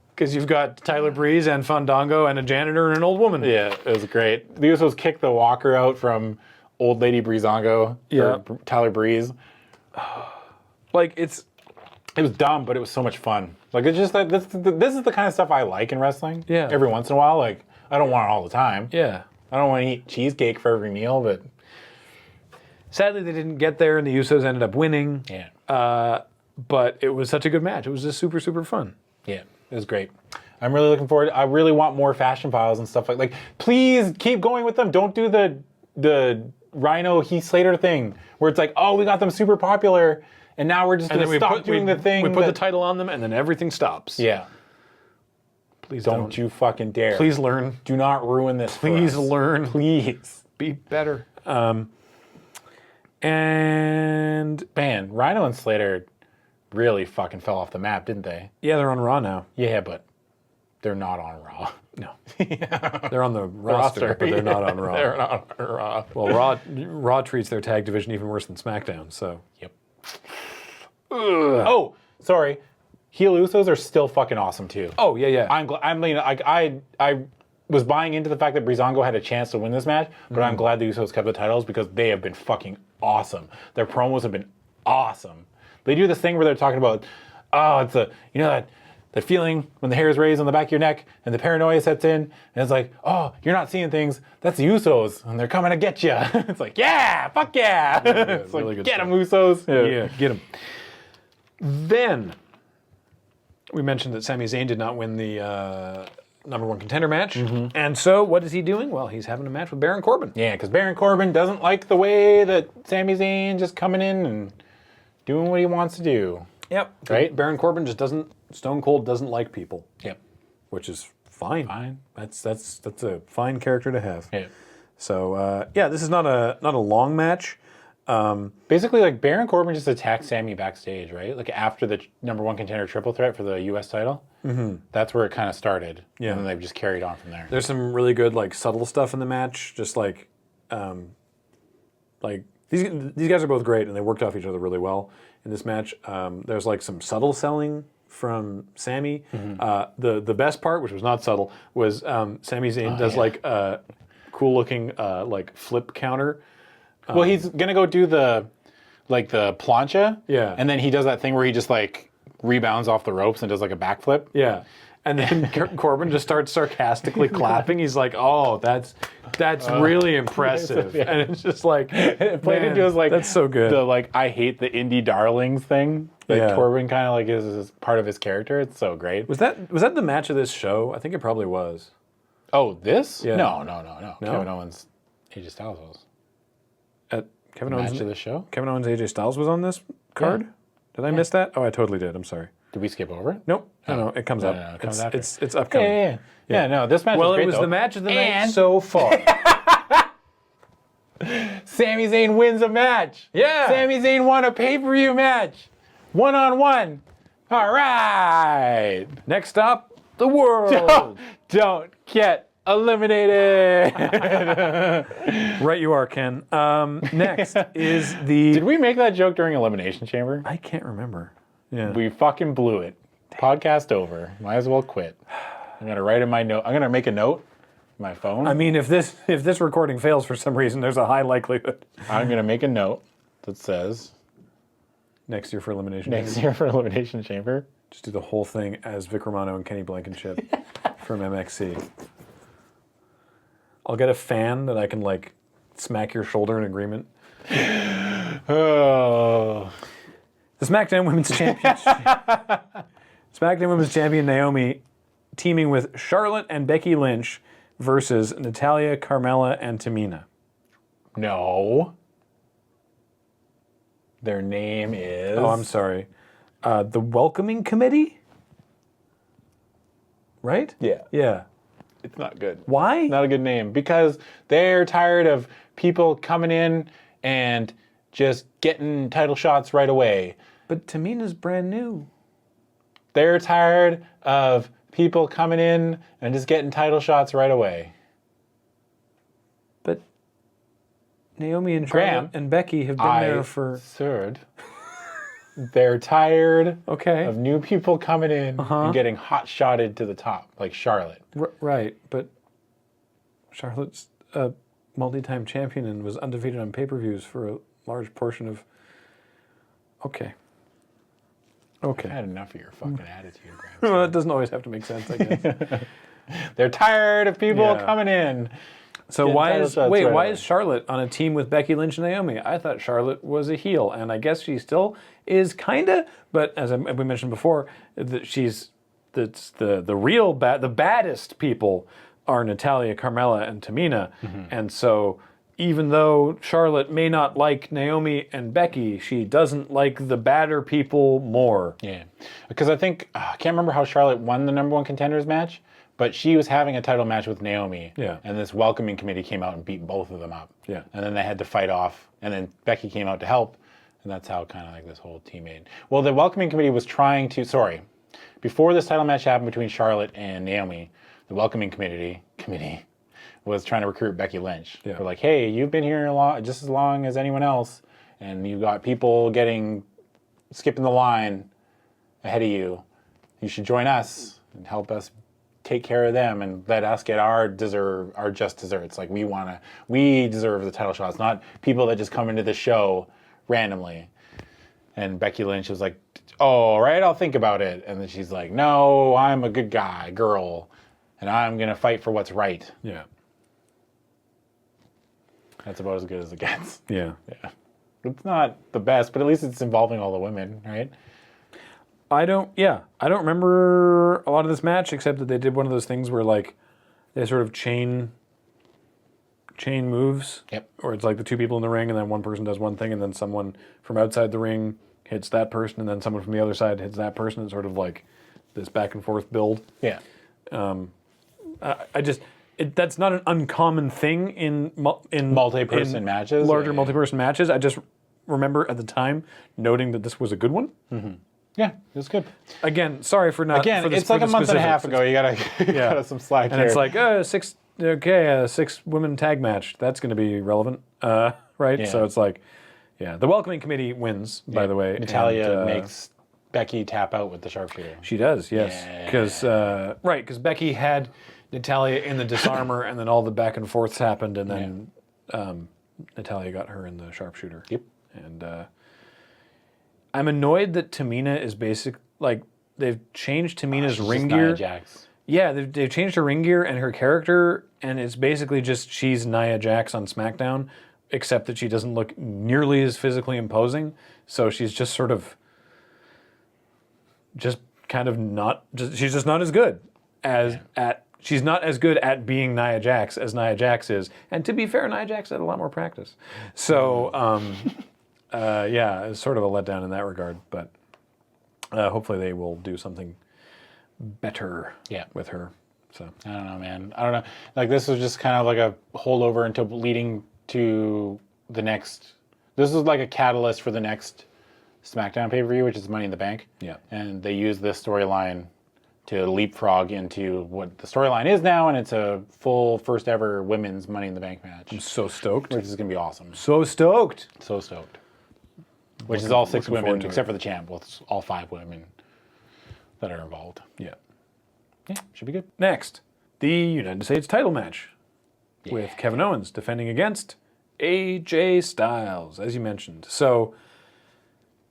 Because you've got Tyler Breeze and Fandango and a janitor and an old woman. Yeah, it was great. The Usos kicked the walker out from old lady Breezango. Yeah. Tyler Breeze. Like it was dumb, but it was so much fun. Like it's just that this is the kind of stuff I like in wrestling. Yeah. Every once in a while, like I don't want it all the time. Yeah. I don't want to eat cheesecake for every meal, but sadly they didn't get there, and the Usos ended up winning. Yeah. But it was such a good match. It was just super, super fun. Yeah, it was great. I'm really looking forward. I really want more Fashion Files and stuff like. Please keep going with them. Don't do the Rhino Heath Slater thing where it's like, oh, we got them super popular, and now we're just going to stop doing the thing. We put the title on them, and then everything stops. Yeah. Please don't you fucking dare. Please learn. Do not ruin this. Please learn. Please be better. And man, Rhino and Slater really fucking fell off the map, didn't they? Yeah, they're on Raw now. Yeah, but they're not on Raw. No. They're on the roster, but they're not on Raw. They're not on Raw. Well, Raw treats their tag division even worse than SmackDown, so. Yep. Oh, sorry. Heel Usos are still fucking awesome too. Oh, yeah. I was buying into the fact that Breezango had a chance to win this match, but I'm glad the Usos kept the titles because they have been fucking awesome. Their promos have been awesome. They do this thing where they're talking about, oh, it's that feeling when the hair is raised on the back of your neck and the paranoia sets in, and it's like, oh, you're not seeing things. That's the Usos, and they're coming to get you. It's like, yeah, fuck yeah. It's like, get them, Usos. Yeah, get them. Then we mentioned that Sami Zayn did not win the number one contender match. And so what is he doing? Well, he's having a match with Baron Corbin. Yeah, because Baron Corbin doesn't like the way that Sami Zayn just coming in and doing what he wants to do. Yep. Right? Baron Corbin just doesn't, Stone Cold doesn't like people. Yep. Which is fine. Fine. That's a fine character to have. Yeah. So this is not a long match. Basically, like Baron Corbin just attacked Sami backstage, right? Like after the number one contender triple threat for the U.S. title. Mm-hmm. That's where it kind of started. Yeah. And then they've just carried on from there. There's some really good like subtle stuff in the match. Just like these guys are both great and they worked off each other really well in this match. There's like some subtle selling from Sami. The best part, which was not subtle, was Sami Zayn does like a cool looking like flip counter. Well, he's gonna go do the plancha. Yeah. And then he does that thing where he just like rebounds off the ropes and does like a backflip. Yeah. And then Corbin just starts sarcastically clapping. He's like, "Oh, that's really impressive." Yeah. And it's just like It played into his like that's so good. The like I hate the indie darlings thing that Yeah. Corbin kind of like is part of his character. It's so great. Was that the match of this show? I think it probably was. Oh, this? Yeah. No. Kevin Owens, AJ Styles was Kevin match Owens. of the show. Kevin Owens, AJ Styles was on this card. Yeah. Did I miss that? Oh, I totally did. I'm sorry. Did we skip over it? Nope. No, it comes up. No, it comes after. It's upcoming. Yeah, no, this match Well, was great, it was though. the match of the night And- so far. Sami Zayn wins a match. Yeah. Sami Zayn won a pay-per-view match. 1-on-1. All right. Next up, the world. Don't get eliminated. Right, you are, Ken. Next is the. Did we make that joke during Elimination Chamber? I can't remember. Yeah. We fucking blew it. Podcast over. Might as well quit. I'm gonna write in my note. I'm gonna make a note on my phone. I mean, if this recording fails for some reason, there's a high likelihood. I'm gonna make a note that says Next year for Elimination next Chamber. year for Elimination Chamber. Just do the whole thing as Vic Romano and Kenny Blankenship from MXC. I'll get a fan that I can like smack your shoulder in agreement. Oh. The SmackDown Women's Championship. SmackDown Women's Champion Naomi teaming with Charlotte and Becky Lynch versus Natalya, Carmella, and Tamina. No. Their name is. Oh, I'm sorry. The Welcoming Committee? Right? Yeah. Yeah. It's not good. Why? Not a good name because they're tired of people coming in and just getting title shots right away. But Tamina's brand new. They're tired of people coming in and just getting title shots right away. But Naomi and Graham, Charlotte and Becky have been there for... Absurd. They're tired Okay. of new people coming in and getting hot-shotted to the top, like Charlotte. Right, but Charlotte's a multi-time champion and was undefeated on pay-per-views for a large portion of... Okay. I had enough of your fucking attitude, Graham. Well, it doesn't always have to make sense, I guess. They're tired of people Yeah. coming in. So Getting why title is shots wait? right Why away. is Charlotte on a team with Becky Lynch and Naomi? I thought Charlotte was a heel, and I guess she still is, kinda. But as we mentioned before, that the real the baddest people are Natalya, Carmella, and Tamina, and so. Even though Charlotte may not like Naomi and Becky, she doesn't like the badder people more. Yeah, because I think I can't remember how Charlotte won the number one contenders match, but she was having a title match with Naomi. Yeah. And this welcoming committee came out and beat both of them up. Yeah. And then they had to fight off, and then Becky came out to help, and that's how kind of like this whole team made. Well, the welcoming committee was trying to. Before this title match happened between Charlotte and Naomi, the welcoming committee was trying to recruit Becky Lynch. Yeah. They're like, hey, you've been here just as long as anyone else, and you've got people skipping the line ahead of you. You should join us and help us take care of them and let us get our just desserts. Like we deserve the title shots, not people that just come into the show randomly. And Becky Lynch was like, oh, all right, I'll think about it. And then she's like, no, I'm a good girl, and I'm going to fight for what's right. Yeah. That's about as good as it gets. Yeah. Yeah. It's not the best, but at least it's involving all the women, right? I don't remember a lot of this match except that they did one of those things where like they sort of chain moves. Yep. Or it's like the two people in the ring and then one person does one thing and then someone from outside the ring hits that person and then someone from the other side hits that person. It's sort of like this back and forth build. Yeah. That's not an uncommon thing in Multi-person matches? larger Yeah. multi-person matches. I just remember at the time noting that this was a good one. Yeah, it was good. Again, sorry for not. Again, for the, it's like for a the month and a half specifics. ago. You gotta some slack And here. it's like six women tag match. That's going to be relevant, right? Yeah. So it's like, the welcoming committee wins. By the way, Natalia and, makes Becky tap out with the sharpshooter. She does, yes, because Becky had Natalia in the disarmer, and then all the back and forths happened, and then Natalia got her in the sharpshooter. Yep. And I'm annoyed that Tamina is they've changed Tamina's ring Just gear. Nia Jax. Yeah, they've changed her ring gear and her character, and it's basically just she's Nia Jax on SmackDown, except that she doesn't look nearly as physically imposing. So she's just sort of, she's just not as good she's not as good at being Nia Jax as Nia Jax is. And to be fair, Nia Jax had a lot more practice. So, it's sort of a letdown in that regard, but hopefully they will do something better with her. So I don't know, man. I don't know. Like, this was just kind of like a holdover until leading to the next. This was like a catalyst for the next SmackDown pay-per-view, which is Money in the Bank. Yeah. And they used this storyline to leapfrog into what the storyline is now, and it's a full first ever women's Money in the Bank match. I'm so stoked. Which is going to be awesome. So stoked. So stoked. Which is all 6 looking forward women, to except it. for the champ. Well, it's all 5 women that are involved. Yeah. Yeah, should be good. Next, the United States title match with Kevin Owens defending against AJ Styles, as you mentioned. So,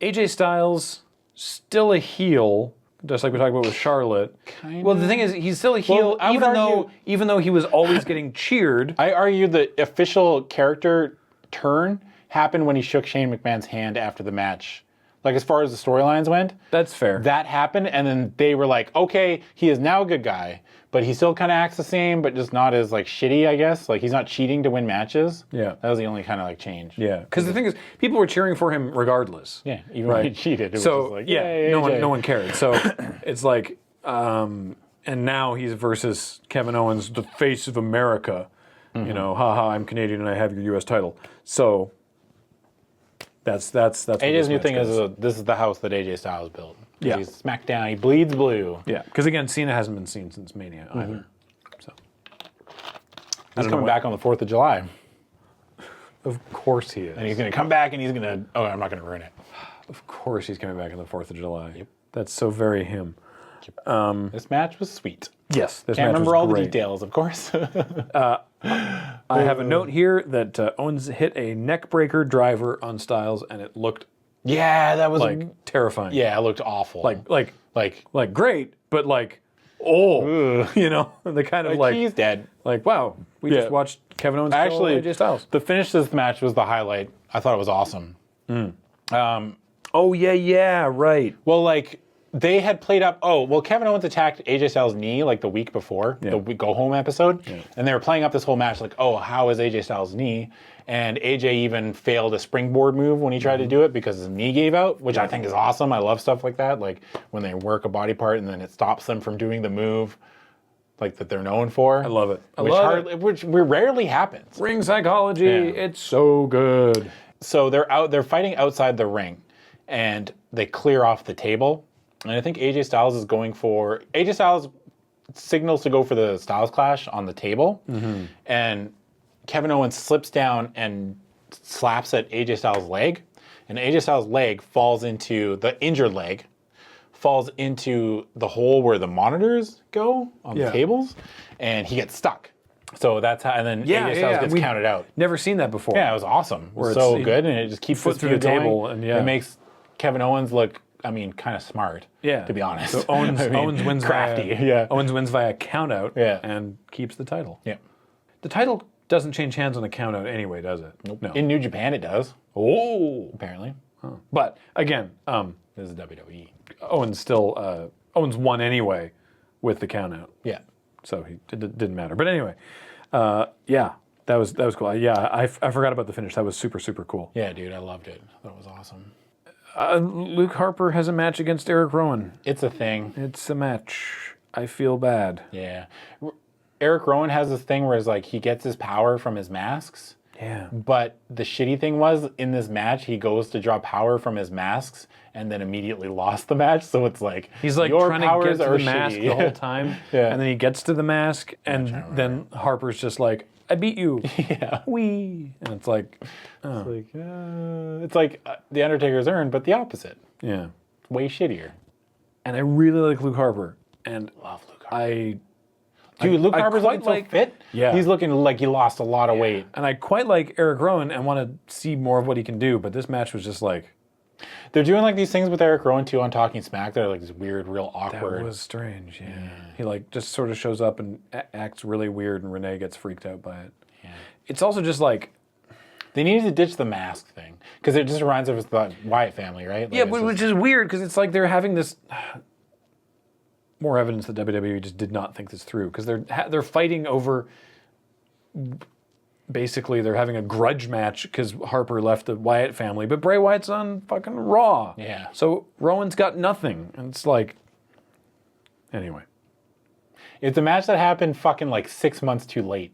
AJ Styles, still a heel, just like we talked about with Charlotte. Well, the thing is, he's still a heel, I would even though he was always getting cheered. I argue the official character turn happened when he shook Shane McMahon's hand after the match. Like, as far as the storylines went, That's fair. that happened, and then they were like, okay, he is now a good guy, but he still kind of acts the same, but just not as, like, shitty, I guess. Like, he's not cheating to win matches. Yeah. That was the only kind of, like, change. Yeah, because the thing is, people were cheering for him regardless. Yeah, even when he cheated. It was So just like, yeah, yay, no AJ. one cared. So it's like, and now he's versus Kevin Owens, the face of America. You know, haha, I'm Canadian and I have your U.S. title. So that's what AJ's this new match thing does. is this is the house that AJ Styles built. Yeah. He's SmackDown. He bleeds blue. Yeah, because again, Cena hasn't been seen since Mania either. So He's coming back on the 4th of July. of course he is. And he's going to come back and he's going to... Oh, I'm not going to ruin it. Of course he's coming back on the 4th of July. Yep. That's so very him. This match was sweet. Yes, this Can't match remember was all the great. details, of course. I have a note here that Owens hit a neckbreaker driver on Styles, and it looked yeah, that was... like terrifying. yeah, it looked awful. Like great, but like, you know, the kind of like he's dead. like, wow, we just watched Kevin Owens kill AJ Styles. The finish of this match was the highlight. I thought it was awesome. Oh yeah, right. Well, like, they had played up, Kevin Owens attacked AJ Styles' knee like the week before, the Go Home episode, and they were playing up this whole match like, how is AJ Styles' knee? And AJ even failed a springboard move when he tried to do it because his knee gave out, which I think is awesome. I love stuff like that, like when they work a body part and then it stops them from doing the move like that they're known for. I love it. Which rarely happens. Ring psychology, it's so good. So they're fighting outside the ring, and they clear off the table. And I think AJ Styles is going for... AJ Styles signals to go for the Styles Clash on the table. Mm-hmm. And Kevin Owens slips down and slaps at AJ Styles' leg. And AJ Styles' leg falls into... The injured leg falls into the hole where the monitors go on the tables. And he gets stuck. So that's how... And then AJ Styles gets counted out. Never seen that before. Yeah, it was awesome. It was so good. And it just keeps foot the through the feud table. going. And it makes Kevin Owens look... kind of smart. Yeah, to be honest. So Owens wins crafty. Owens wins via countout. Yeah. And keeps the title. Yeah. The title doesn't change hands on a countout anyway, does it? Nope. No. In New Japan, it does. Oh, apparently. But again, This is WWE. Owens won anyway with the countout. Yeah. So it didn't matter. But anyway, yeah, that was cool. Yeah, I forgot about the finish. That was super, super cool. Yeah, dude, I loved it. That was awesome. Luke Harper has a match against Eric Rowan. It's a thing. It's a match. I feel bad. Yeah. Eric Rowan has this thing where it's like he gets his power from his masks. Yeah. But the shitty thing was, in this match, he goes to draw power from his masks and then immediately lost the match. So it's like, He's like your trying to powers get to are the mask shitty. the whole time. Yeah. And then he gets to the mask, and then Harper's just like, I beat you. Yeah. Wee. And it's like, It's like the Undertaker's earned, but the opposite. yeah. It's way shittier. And I really like Luke Harper. And Love Luke Harper. Dude, Luke Harper's looking so fit. Yeah. He's looking like he lost a lot of weight. And I quite like Eric Rowan and want to see more of what he can do, but this match was just like, They're doing like these things with Eric Rowan too on Talking Smack. They're like this weird, real that awkward. was strange. Yeah. He like just sort of shows up and acts really weird, and Renee gets freaked out by it. Yeah. It's also just like, They needed to ditch the mask thing because it just reminds us of the Wyatt family, right? Like, yeah, it's which is weird because it's like they're having this more evidence that WWE just did not think this through, because they're fighting over, basically they're having a grudge match because Harper left the Wyatt family, but Bray Wyatt's on fucking Raw. Yeah. So Rowan's got nothing, and it's like, anyway. It's a match that happened fucking like 6 months too late,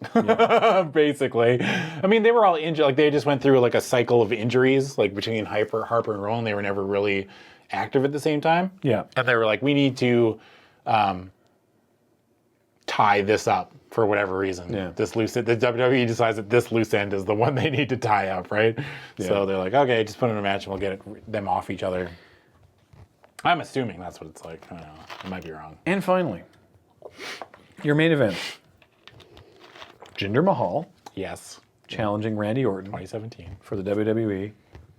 basically. I mean, they were all injured. Like they just went through like a cycle of injuries, like between Harper and Rowan. They were never really active at the same time. Yeah. And they were like, we need to tie this up for whatever reason. Yeah. This loose end, the WWE decides that this loose end is the one they need to tie up, right? Yeah. So they're like, okay, just put in a match and we'll get them off each other. I'm assuming that's what it's like. I don't know. I might be wrong. And finally, your main event. Jinder Mahal Yes. challenging Randy Orton 2017. for the WWE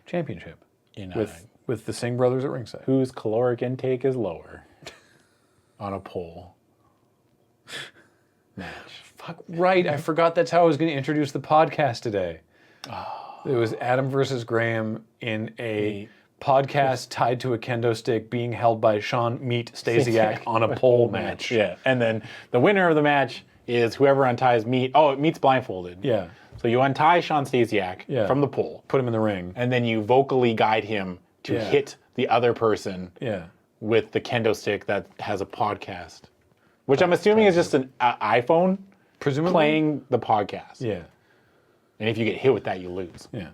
Championship In with the Singh brothers at ringside. whose caloric intake is lower on a pole match. Fuck right, I forgot that's how I was going to introduce the podcast today. It was Adam versus Graham in a podcast tied to a kendo stick being held by Sean Meat Stasiak on a pole match. Yeah. And then the winner of the match is whoever unties Meat. Oh, Meat's blindfolded. Yeah. So you untie Sean Stasiak from the pole. Put him in the ring. And then you vocally guide him to hit the other person Yeah. with the kendo stick that has a podcast. Which I'm assuming is just an iPhone Presumably. playing the podcast. Yeah. And if you get hit with that, you lose. Yeah.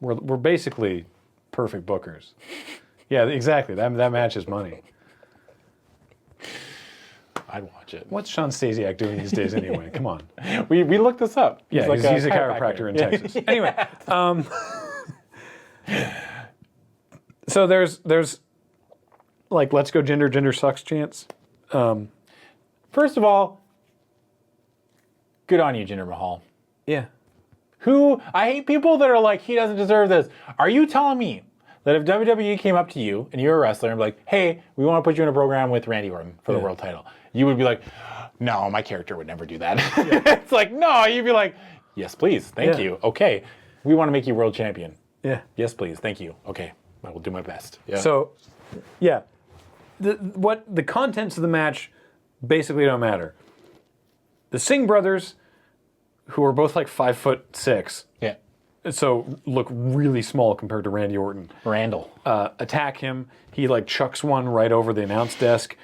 We're basically perfect bookers. Yeah, exactly. That match is money. I'd watch it. What's Sean Stasiak doing these days anyway? Come on. We looked this up. Yeah, he's a chiropractor in Texas. Anyway, so there's like, let's go Jinder sucks chance. First of all, good on you, Jinder Mahal. Yeah. I hate people that are like, he doesn't deserve this. Are you telling me that if WWE came up to you and you're a wrestler and be like, hey, we want to put you in a program with Randy Orton for the world title, you would be like, no, my character would never do that. It's like, no, you'd be like, yes, please, thank you. Okay, we want to make you world champion. Yeah. Yes, please, thank you. Okay, I will do my best. Yeah. So, yeah, the contents of the match basically don't matter. The Singh brothers, who are both like 5'6", yeah, so look really small compared to Randy Orton, Randall. attack him. He like chucks one right over the announce desk,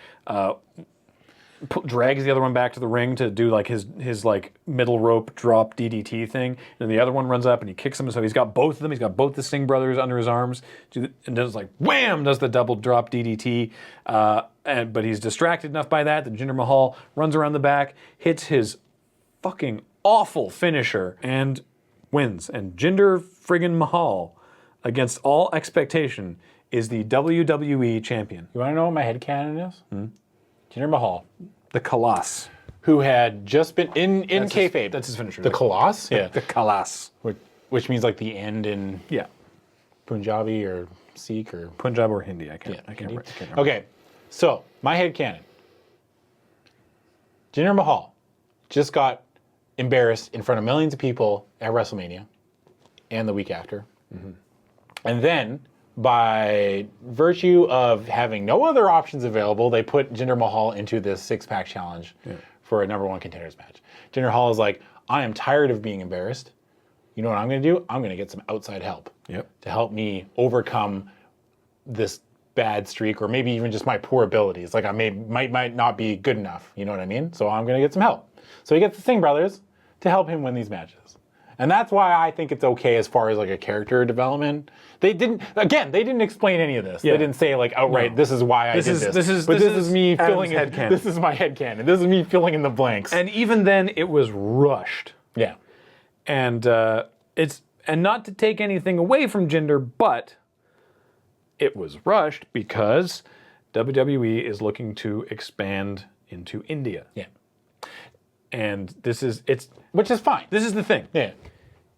drags the other one back to the ring to do like his like middle rope drop DDT thing. And the other one runs up and he kicks him. So he's got both of them. He's got both the Singh brothers under his arms, and does like wham, does the double drop DDT. But he's distracted enough by that that Jinder Mahal runs around the back, hits his fucking awful finisher, and wins. And Jinder friggin' Mahal, against all expectation, is the WWE champion. You want to know what my headcanon is? Jinder Mahal, The Colossus. who had just been in kayfabe. That's his finisher. The Colossus? Yeah. The Colossus. Which means like the end in Yeah. Punjabi or Sikh or... Punjab or Hindi. I can't Hindi? remember. I can't remember. Okay, so my headcanon. Jinder Mahal just got embarrassed in front of millions of people at WrestleMania and the week after And then, by virtue of having no other options available, they put Jinder Mahal into this 6-pack challenge for a #1 contenders match. Jinder Mahal is like, I am tired of being embarrassed. You know what I'm going to do? I'm going to get some outside help to help me overcome this bad streak, or maybe even just my poor abilities. Like I might not be good enough. You know what I mean? So I'm going to get some help. So he gets the Singh brothers to help him win these matches. And that's why I think it's okay as far as like a character development. They didn't explain any of this. They didn't say like outright, this is why I did this. This is me filling in. This is my headcanon. This is me filling in the blanks. And even then, it was rushed. Yeah. And and not to take anything away from Jinder, but it was rushed because WWE is looking to expand into India. Yeah. And which is fine. This is the thing. Yeah.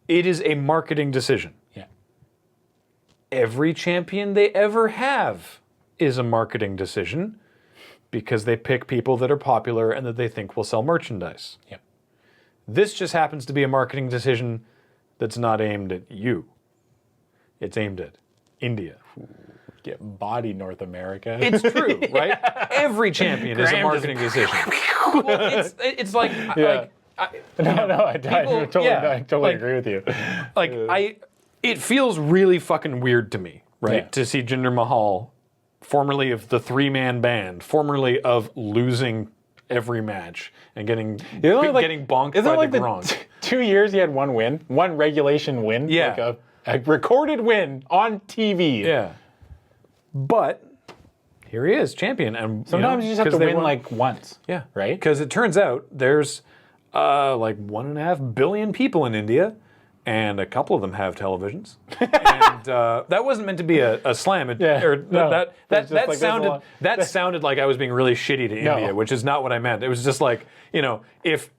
It is a marketing decision. Yeah. Every champion they ever have is a marketing decision because they pick people that are popular and that they think will sell merchandise. Yeah. This just happens to be a marketing decision that's not aimed at you. It's aimed at India. Get body, North America. It's true, right? Every champion is a marketing decision. Well, it's like, I totally agree with you. It feels really fucking weird to me, right? To see Jinder Mahal, formerly of the 3-man band, formerly of losing every match and getting bonked by the Braun. 2 years he had one win, one regulation win, like a recorded win on TV. Yeah. But here he is, champion. And sometimes you just have to win like once. Yeah. Right? Because it turns out there's like 1.5 billion people in India, and a couple of them have televisions. And that wasn't meant to be a slam. That sounded like I was being really shitty to India, which is not what I meant. It was just like, if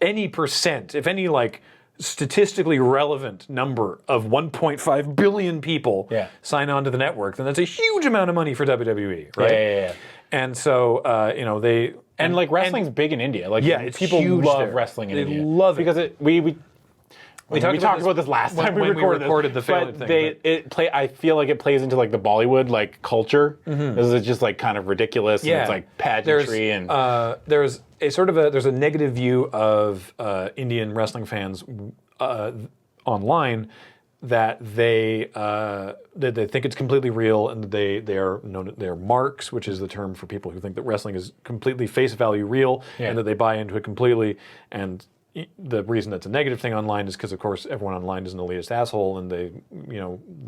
any like statistically relevant number of 1.5 billion people sign on to the network, then that's a huge amount of money for WWE, right? Yeah. And so, they... And like wrestling's big in India. Like it's people huge love there. wresling in India. They love it. Because we talked about this last time we recorded the failed thing. I feel like it plays into like the Bollywood like culture. This is just like kind of ridiculous. And it's like pageantry there's a negative view of Indian wrestling fans online that they think it's completely real, and they're marks, which is the term for people who think that wrestling is completely face value real, and that they buy into it completely. And the reason that's a negative thing online is because, of course, everyone online is an elitist asshole, and they're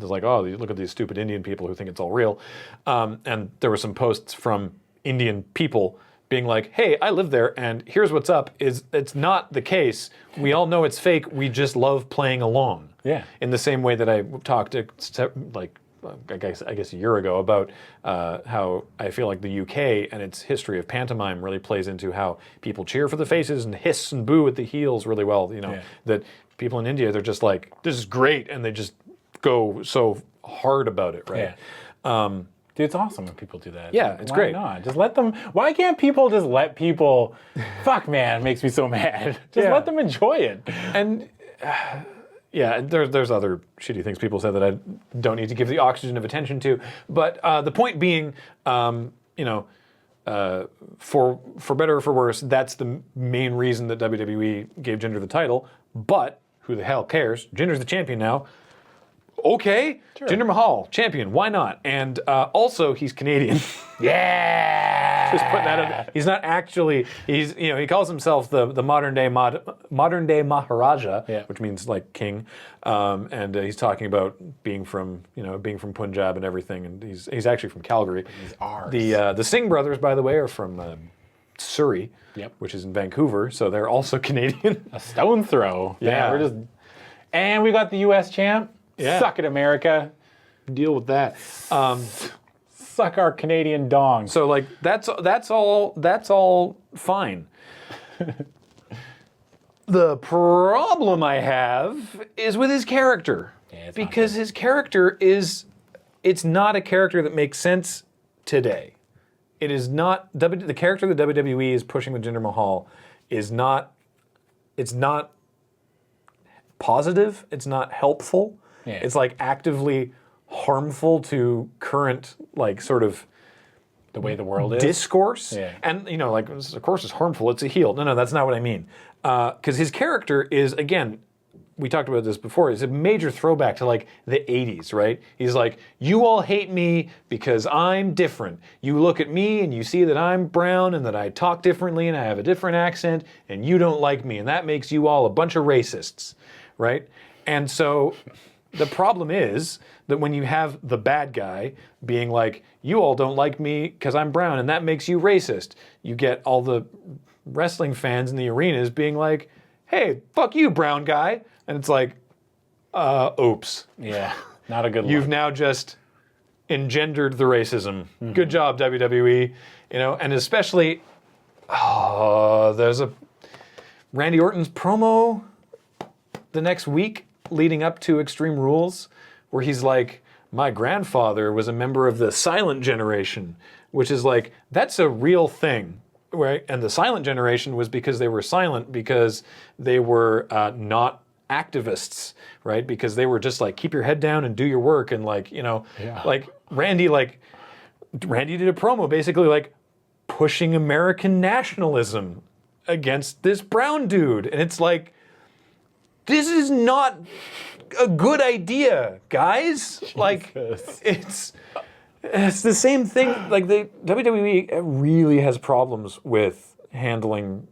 like, oh, look at these stupid Indian people who think it's all real. And there were some posts from Indian people being like, hey, I live there, and here's what's up, it's not the case. We all know it's fake. We just love playing along. Yeah. In the same way that I talked to, I guess a year ago about how I feel like the UK and its history of pantomime really plays into how people cheer for the faces and hiss and boo at the heels really well. That people in India, they're just like, this is great, and they just go so hard about it, right? Yeah. Dude, it's awesome when people do that. Yeah, it's great. Why not? Just let them. Why can't people just let people? Fuck, man, it makes me so mad. Just let them enjoy it. And there's other shitty things people said that I don't need to give the oxygen of attention to. But the point being, for better or for worse, that's the main reason that WWE gave Jinder the title. But who the hell cares? Jinder's the champion now. Okay, sure. Jinder Mahal, champion, why not? And also, he's Canadian. Yeah! Just putting that in. He's not actually, he calls himself the modern day Maharaja, which means like king. And he's talking about being from Punjab and everything. And he's actually from Calgary. He's ours. The Singh brothers, by the way, are from Surrey, which is in Vancouver. So they're also Canadian. A stone throw. Yeah. And we got the U.S. champ. Yeah. Suck it, America. Deal with that. Suck our Canadian dong. So like that's all fine. The problem I have is with his character. Because his character it's not a character that makes sense today. It is not the character that WWE is pushing with Jinder Mahal is not positive, it's not helpful. Yeah. It's like actively harmful to current like sort of The way the world is. discourse. Yeah. And, like, of course it's harmful, it's a heel. No, that's not what I mean. Because his character is, again, we talked about this before, it's a major throwback to, like, the 80s, right? He's like, you all hate me because I'm different. You look at me and you see that I'm brown and that I talk differently and I have a different accent and you don't like me. And that makes you all a bunch of racists, right? And so the problem is that when you have the bad guy being like, you all don't like me because I'm brown and that makes you racist, you get all the wrestling fans in the arenas being like, hey, fuck you, brown guy. And it's like, oops. Yeah, not a good look. You've now just engendered the racism. Good job, WWE. And especially, there's a Randy Orton's promo the next week leading up to Extreme Rules where he's like, my grandfather was a member of the silent generation, which is like, that's a real thing, right? And the silent generation was because they were silent because they were not activists, right? Because they were just like, keep your head down and do your work. And like, like Randy did a promo basically like pushing American nationalism against this brown dude. And it's like, this is not a good idea, guys. Like, it's the same thing. Like, the WWE really has problems with handling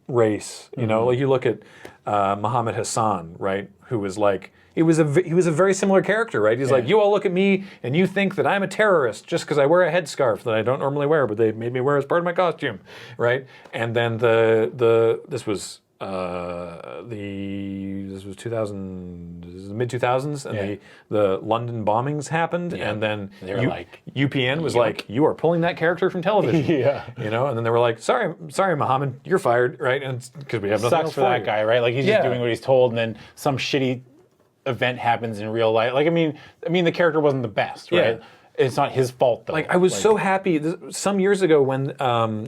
race. Like you look at Muhammad Hassan, right? Who was like, he was a very similar character, right? He's like, you all look at me and you think that I'm a terrorist just because I wear a headscarf that I don't normally wear, but they made me wear as part of my costume, right? And then this was 2000, this is the mid 2000s, and the London bombings happened, and then UPN was like, you are pulling that character from television, and then they were like, sorry, Muhammad, you're fired, right? And because we have nothing Sucks else for that you. guy, right? Like he's just doing what he's told, and then some shitty event happens in real life. Like I mean, the character wasn't the best, right? Yeah. It's not his fault, though. Like, I was so happy some years ago when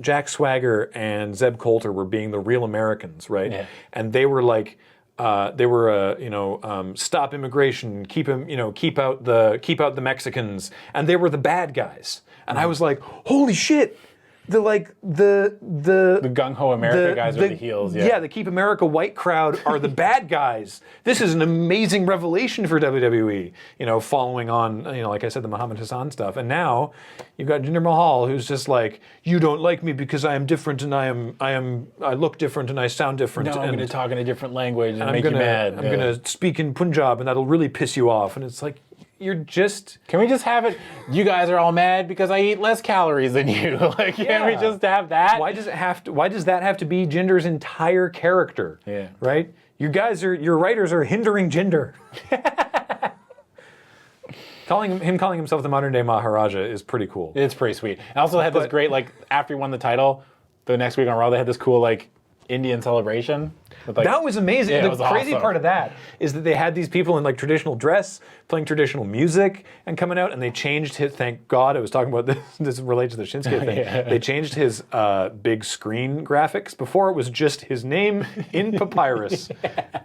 Jack Swagger and Zeb Coulter were being the real Americans, right? Yeah. And they were like, stop immigration, keep out the Mexicans, and they were the bad guys. And I was like, holy shit! The gung-ho America guys are the heels. Yeah, the Keep America White crowd are the bad guys. This is an amazing revelation for WWE, following on, like I said, the Muhammad Hassan stuff. And now you've got Jinder Mahal, who's just like, you don't like me because I am different and I look different and I sound different. No, I'm going to talk in a different language and make you mad. I'm going to speak in Punjab and that'll really piss you off. And it's like, you're just... Can we just have it? You guys are all mad because I eat less calories than you. Like, can't we just have that? Why does that have to be Jinder's entire character? Yeah. Right? Your writers are hindering Jinder. calling himself the modern day Maharaja is pretty cool. It's pretty sweet. I also had this great, like, after he won the title, the next week on Raw, they had this cool, like, Indian celebration. With, like, that was amazing. Yeah, the it was crazy awesome. part of that is that they had these people in like traditional dress playing traditional music and coming out, and they changed his. Thank God, I was talking about this. This relates to the Schinsky thing. Yeah. They changed his big screen graphics. Before it was just his name in papyrus,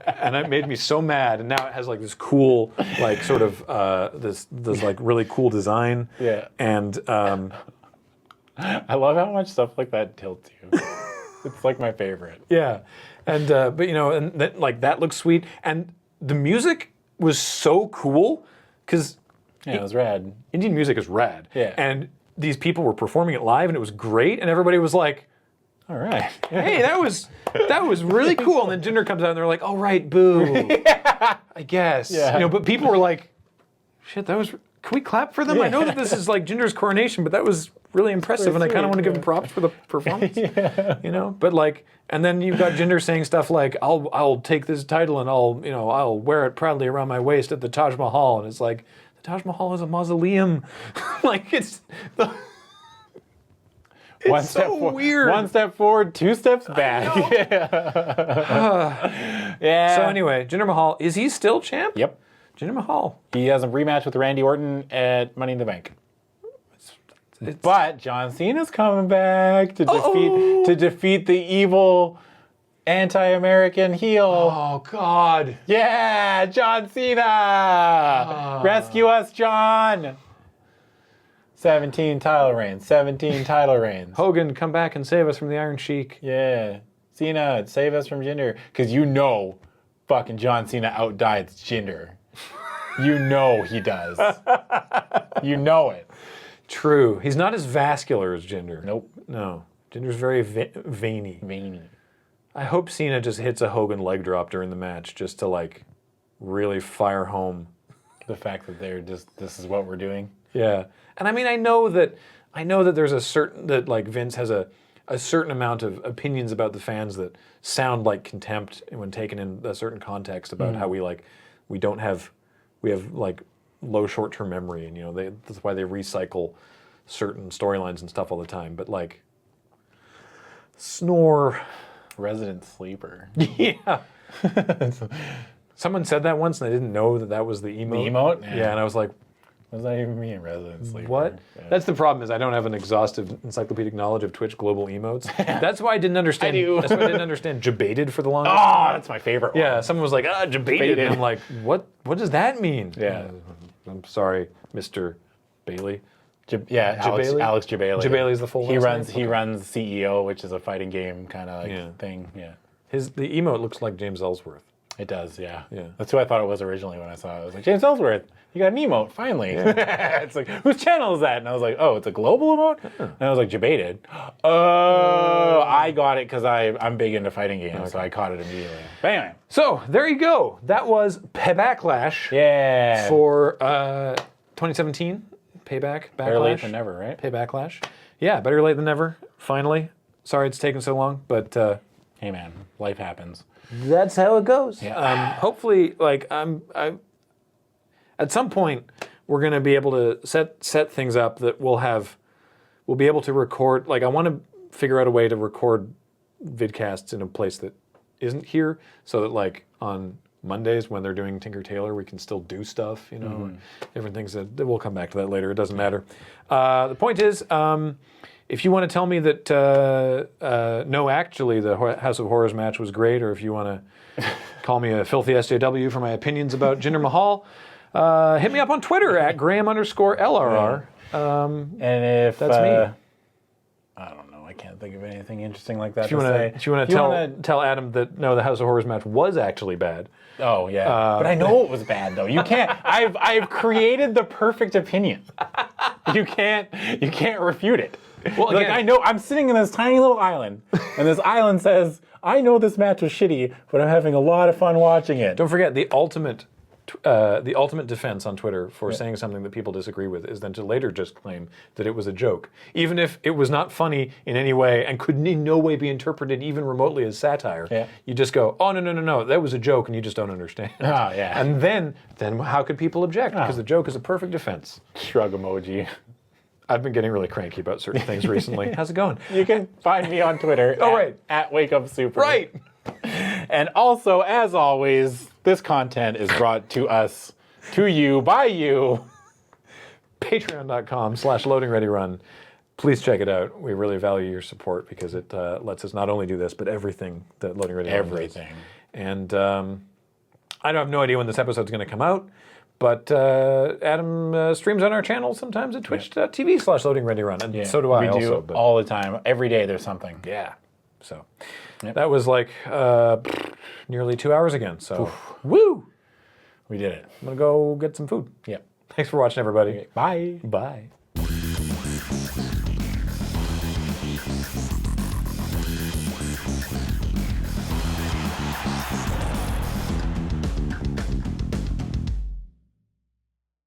and it made me so mad. And now it has like this cool, like sort of this like really cool design. Yeah. And I love how much stuff like that tilts you. It's like my favorite. yeah. And but and that looks sweet, and the music was so cool because Yeah, it was rad. Indian music is rad. Yeah. And these people were performing it live, and it was great, and everybody was like, All right. "Hey, that was really cool." And then Jinder comes out, and they're like, "Oh right, boo." Yeah. I guess. Yeah. But people were like, "Shit, that was." Can we clap for them? Yeah. I know that this is like Jinder's coronation, but that was really impressive, and I kind of want to give him props for the performance. But like, and then you've got Jinder saying stuff like, "I'll take this title and I'll wear it proudly around my waist at the Taj Mahal," and it's like, the Taj Mahal is a mausoleum. Like it's One step weird. One step forward, two steps back. Yeah. So anyway, Jinder Mahal, is he still champ? Yep. Jinder Mahal. He has a rematch with Randy Orton at Money in the Bank. But John Cena's coming back to defeat the evil anti-American heel. Oh, God. Yeah, John Cena. Rescue us, John. 17 title reigns. 17 title reigns. Hogan, come back and save us from the Iron Sheik. Yeah. Cena, save us from Jinder. Because you know fucking John Cena outdies Jinder. You know he does. You know it. True. He's not as vascular as Jinder. Nope. No. Jinder's very veiny. Veiny. I hope Cena just hits a Hogan leg drop during the match just to, like, really fire home. The fact that they're just, this is what we're doing. Yeah. And I mean, I know that there's a certain, that like Vince has a certain amount of opinions about the fans that sound like contempt when taken in a certain context about how we have like low short-term memory, and that's why they recycle certain storylines and stuff all the time. But like, snore. Resident sleeper. Yeah. Someone said that once and I didn't know that was the emote. The emote? Yeah, and I was like, what does that even mean, resident sleeper? what? Yeah. That's the problem, is I don't have an exhaustive encyclopedic knowledge of Twitch global emotes. That's why I didn't understand. I do. That's why I didn't understand Jabated for the longest. Oh, that's my favorite one. Yeah, someone was like, Jabated. And I'm like, what does that mean? Yeah. I'm sorry, Mr. Bailey. Alex Jabailey. Jabailey's the full He last name? runs CEO, which is a fighting game kind of like Yeah. thing. Yeah. The emote looks like James Ellsworth. It does, yeah. Yeah. That's who I thought it was originally when I saw it. I was like, James Ellsworth, you got an emote, finally. It's like, whose channel is that? And I was like, oh, it's a global emote? And I was like, Jabated. Oh, I got it because I'm big into fighting games, so I caught it immediately. But anyway. So, there you go. That was Backlash Yeah. for 2017. Payback, Backlash. Better late than never, right? Backlash. Yeah, better late than never, finally. Sorry it's taken so long, but Hey, man, life happens. that's how it goes. Yeah. Hopefully, like, at some point, we're going to be able to set things up that we'll be able to record. Like, I want to figure out a way to record vidcasts in a place that isn't here, so that, like, on Mondays when they're doing Tinker Tailor, we can still do stuff, and different things that we'll come back to that later. It doesn't matter. The point is, if you want to tell me that no, actually, the House of Horrors match was great, or if you want to call me a filthy SJW for my opinions about Jinder Mahal, hit me up on Twitter at Graham_LRR. And if That's me. I don't know, I can't think of anything interesting like that If you to say. want to tell Adam that no, the House of Horrors match was actually bad. Oh yeah, but I know it was bad though. You can't. I've created the perfect opinion. You can't refute it. Well, like again, I know I'm sitting in this tiny little island, and this island says, "I know this match was shitty, but I'm having a lot of fun watching it." Don't forget the ultimate defense on Twitter for saying something that people disagree with is then to later just claim that it was a joke, even if it was not funny in any way and could in no way be interpreted even remotely as satire. Yeah. You just go, oh no, that was a joke, and you just don't understand. Oh yeah. And then how could people object? Because the joke is a perfect defense. Shrug emoji. I've been getting really cranky about certain things recently. How's it going? You can find me on Twitter. right. At Wake Up Super. Right. And also, as always, this content is brought to us, to you, by you. Patreon.com/LoadingReadyRun. Please check it out. We really value your support because it lets us not only do this, but everything that Loading Ready Run does. Everything. And I have no idea when this episode's going to come out, but Adam streams on our channel sometimes at twitch.tv/LoadingReadyRun, and so do I We also. do all the time. Every day there's something. Yeah. So that was like nearly 2 hours again. So woo! We did it. I'm going to go get some food. Yep. Thanks for watching, everybody. Bye. Bye.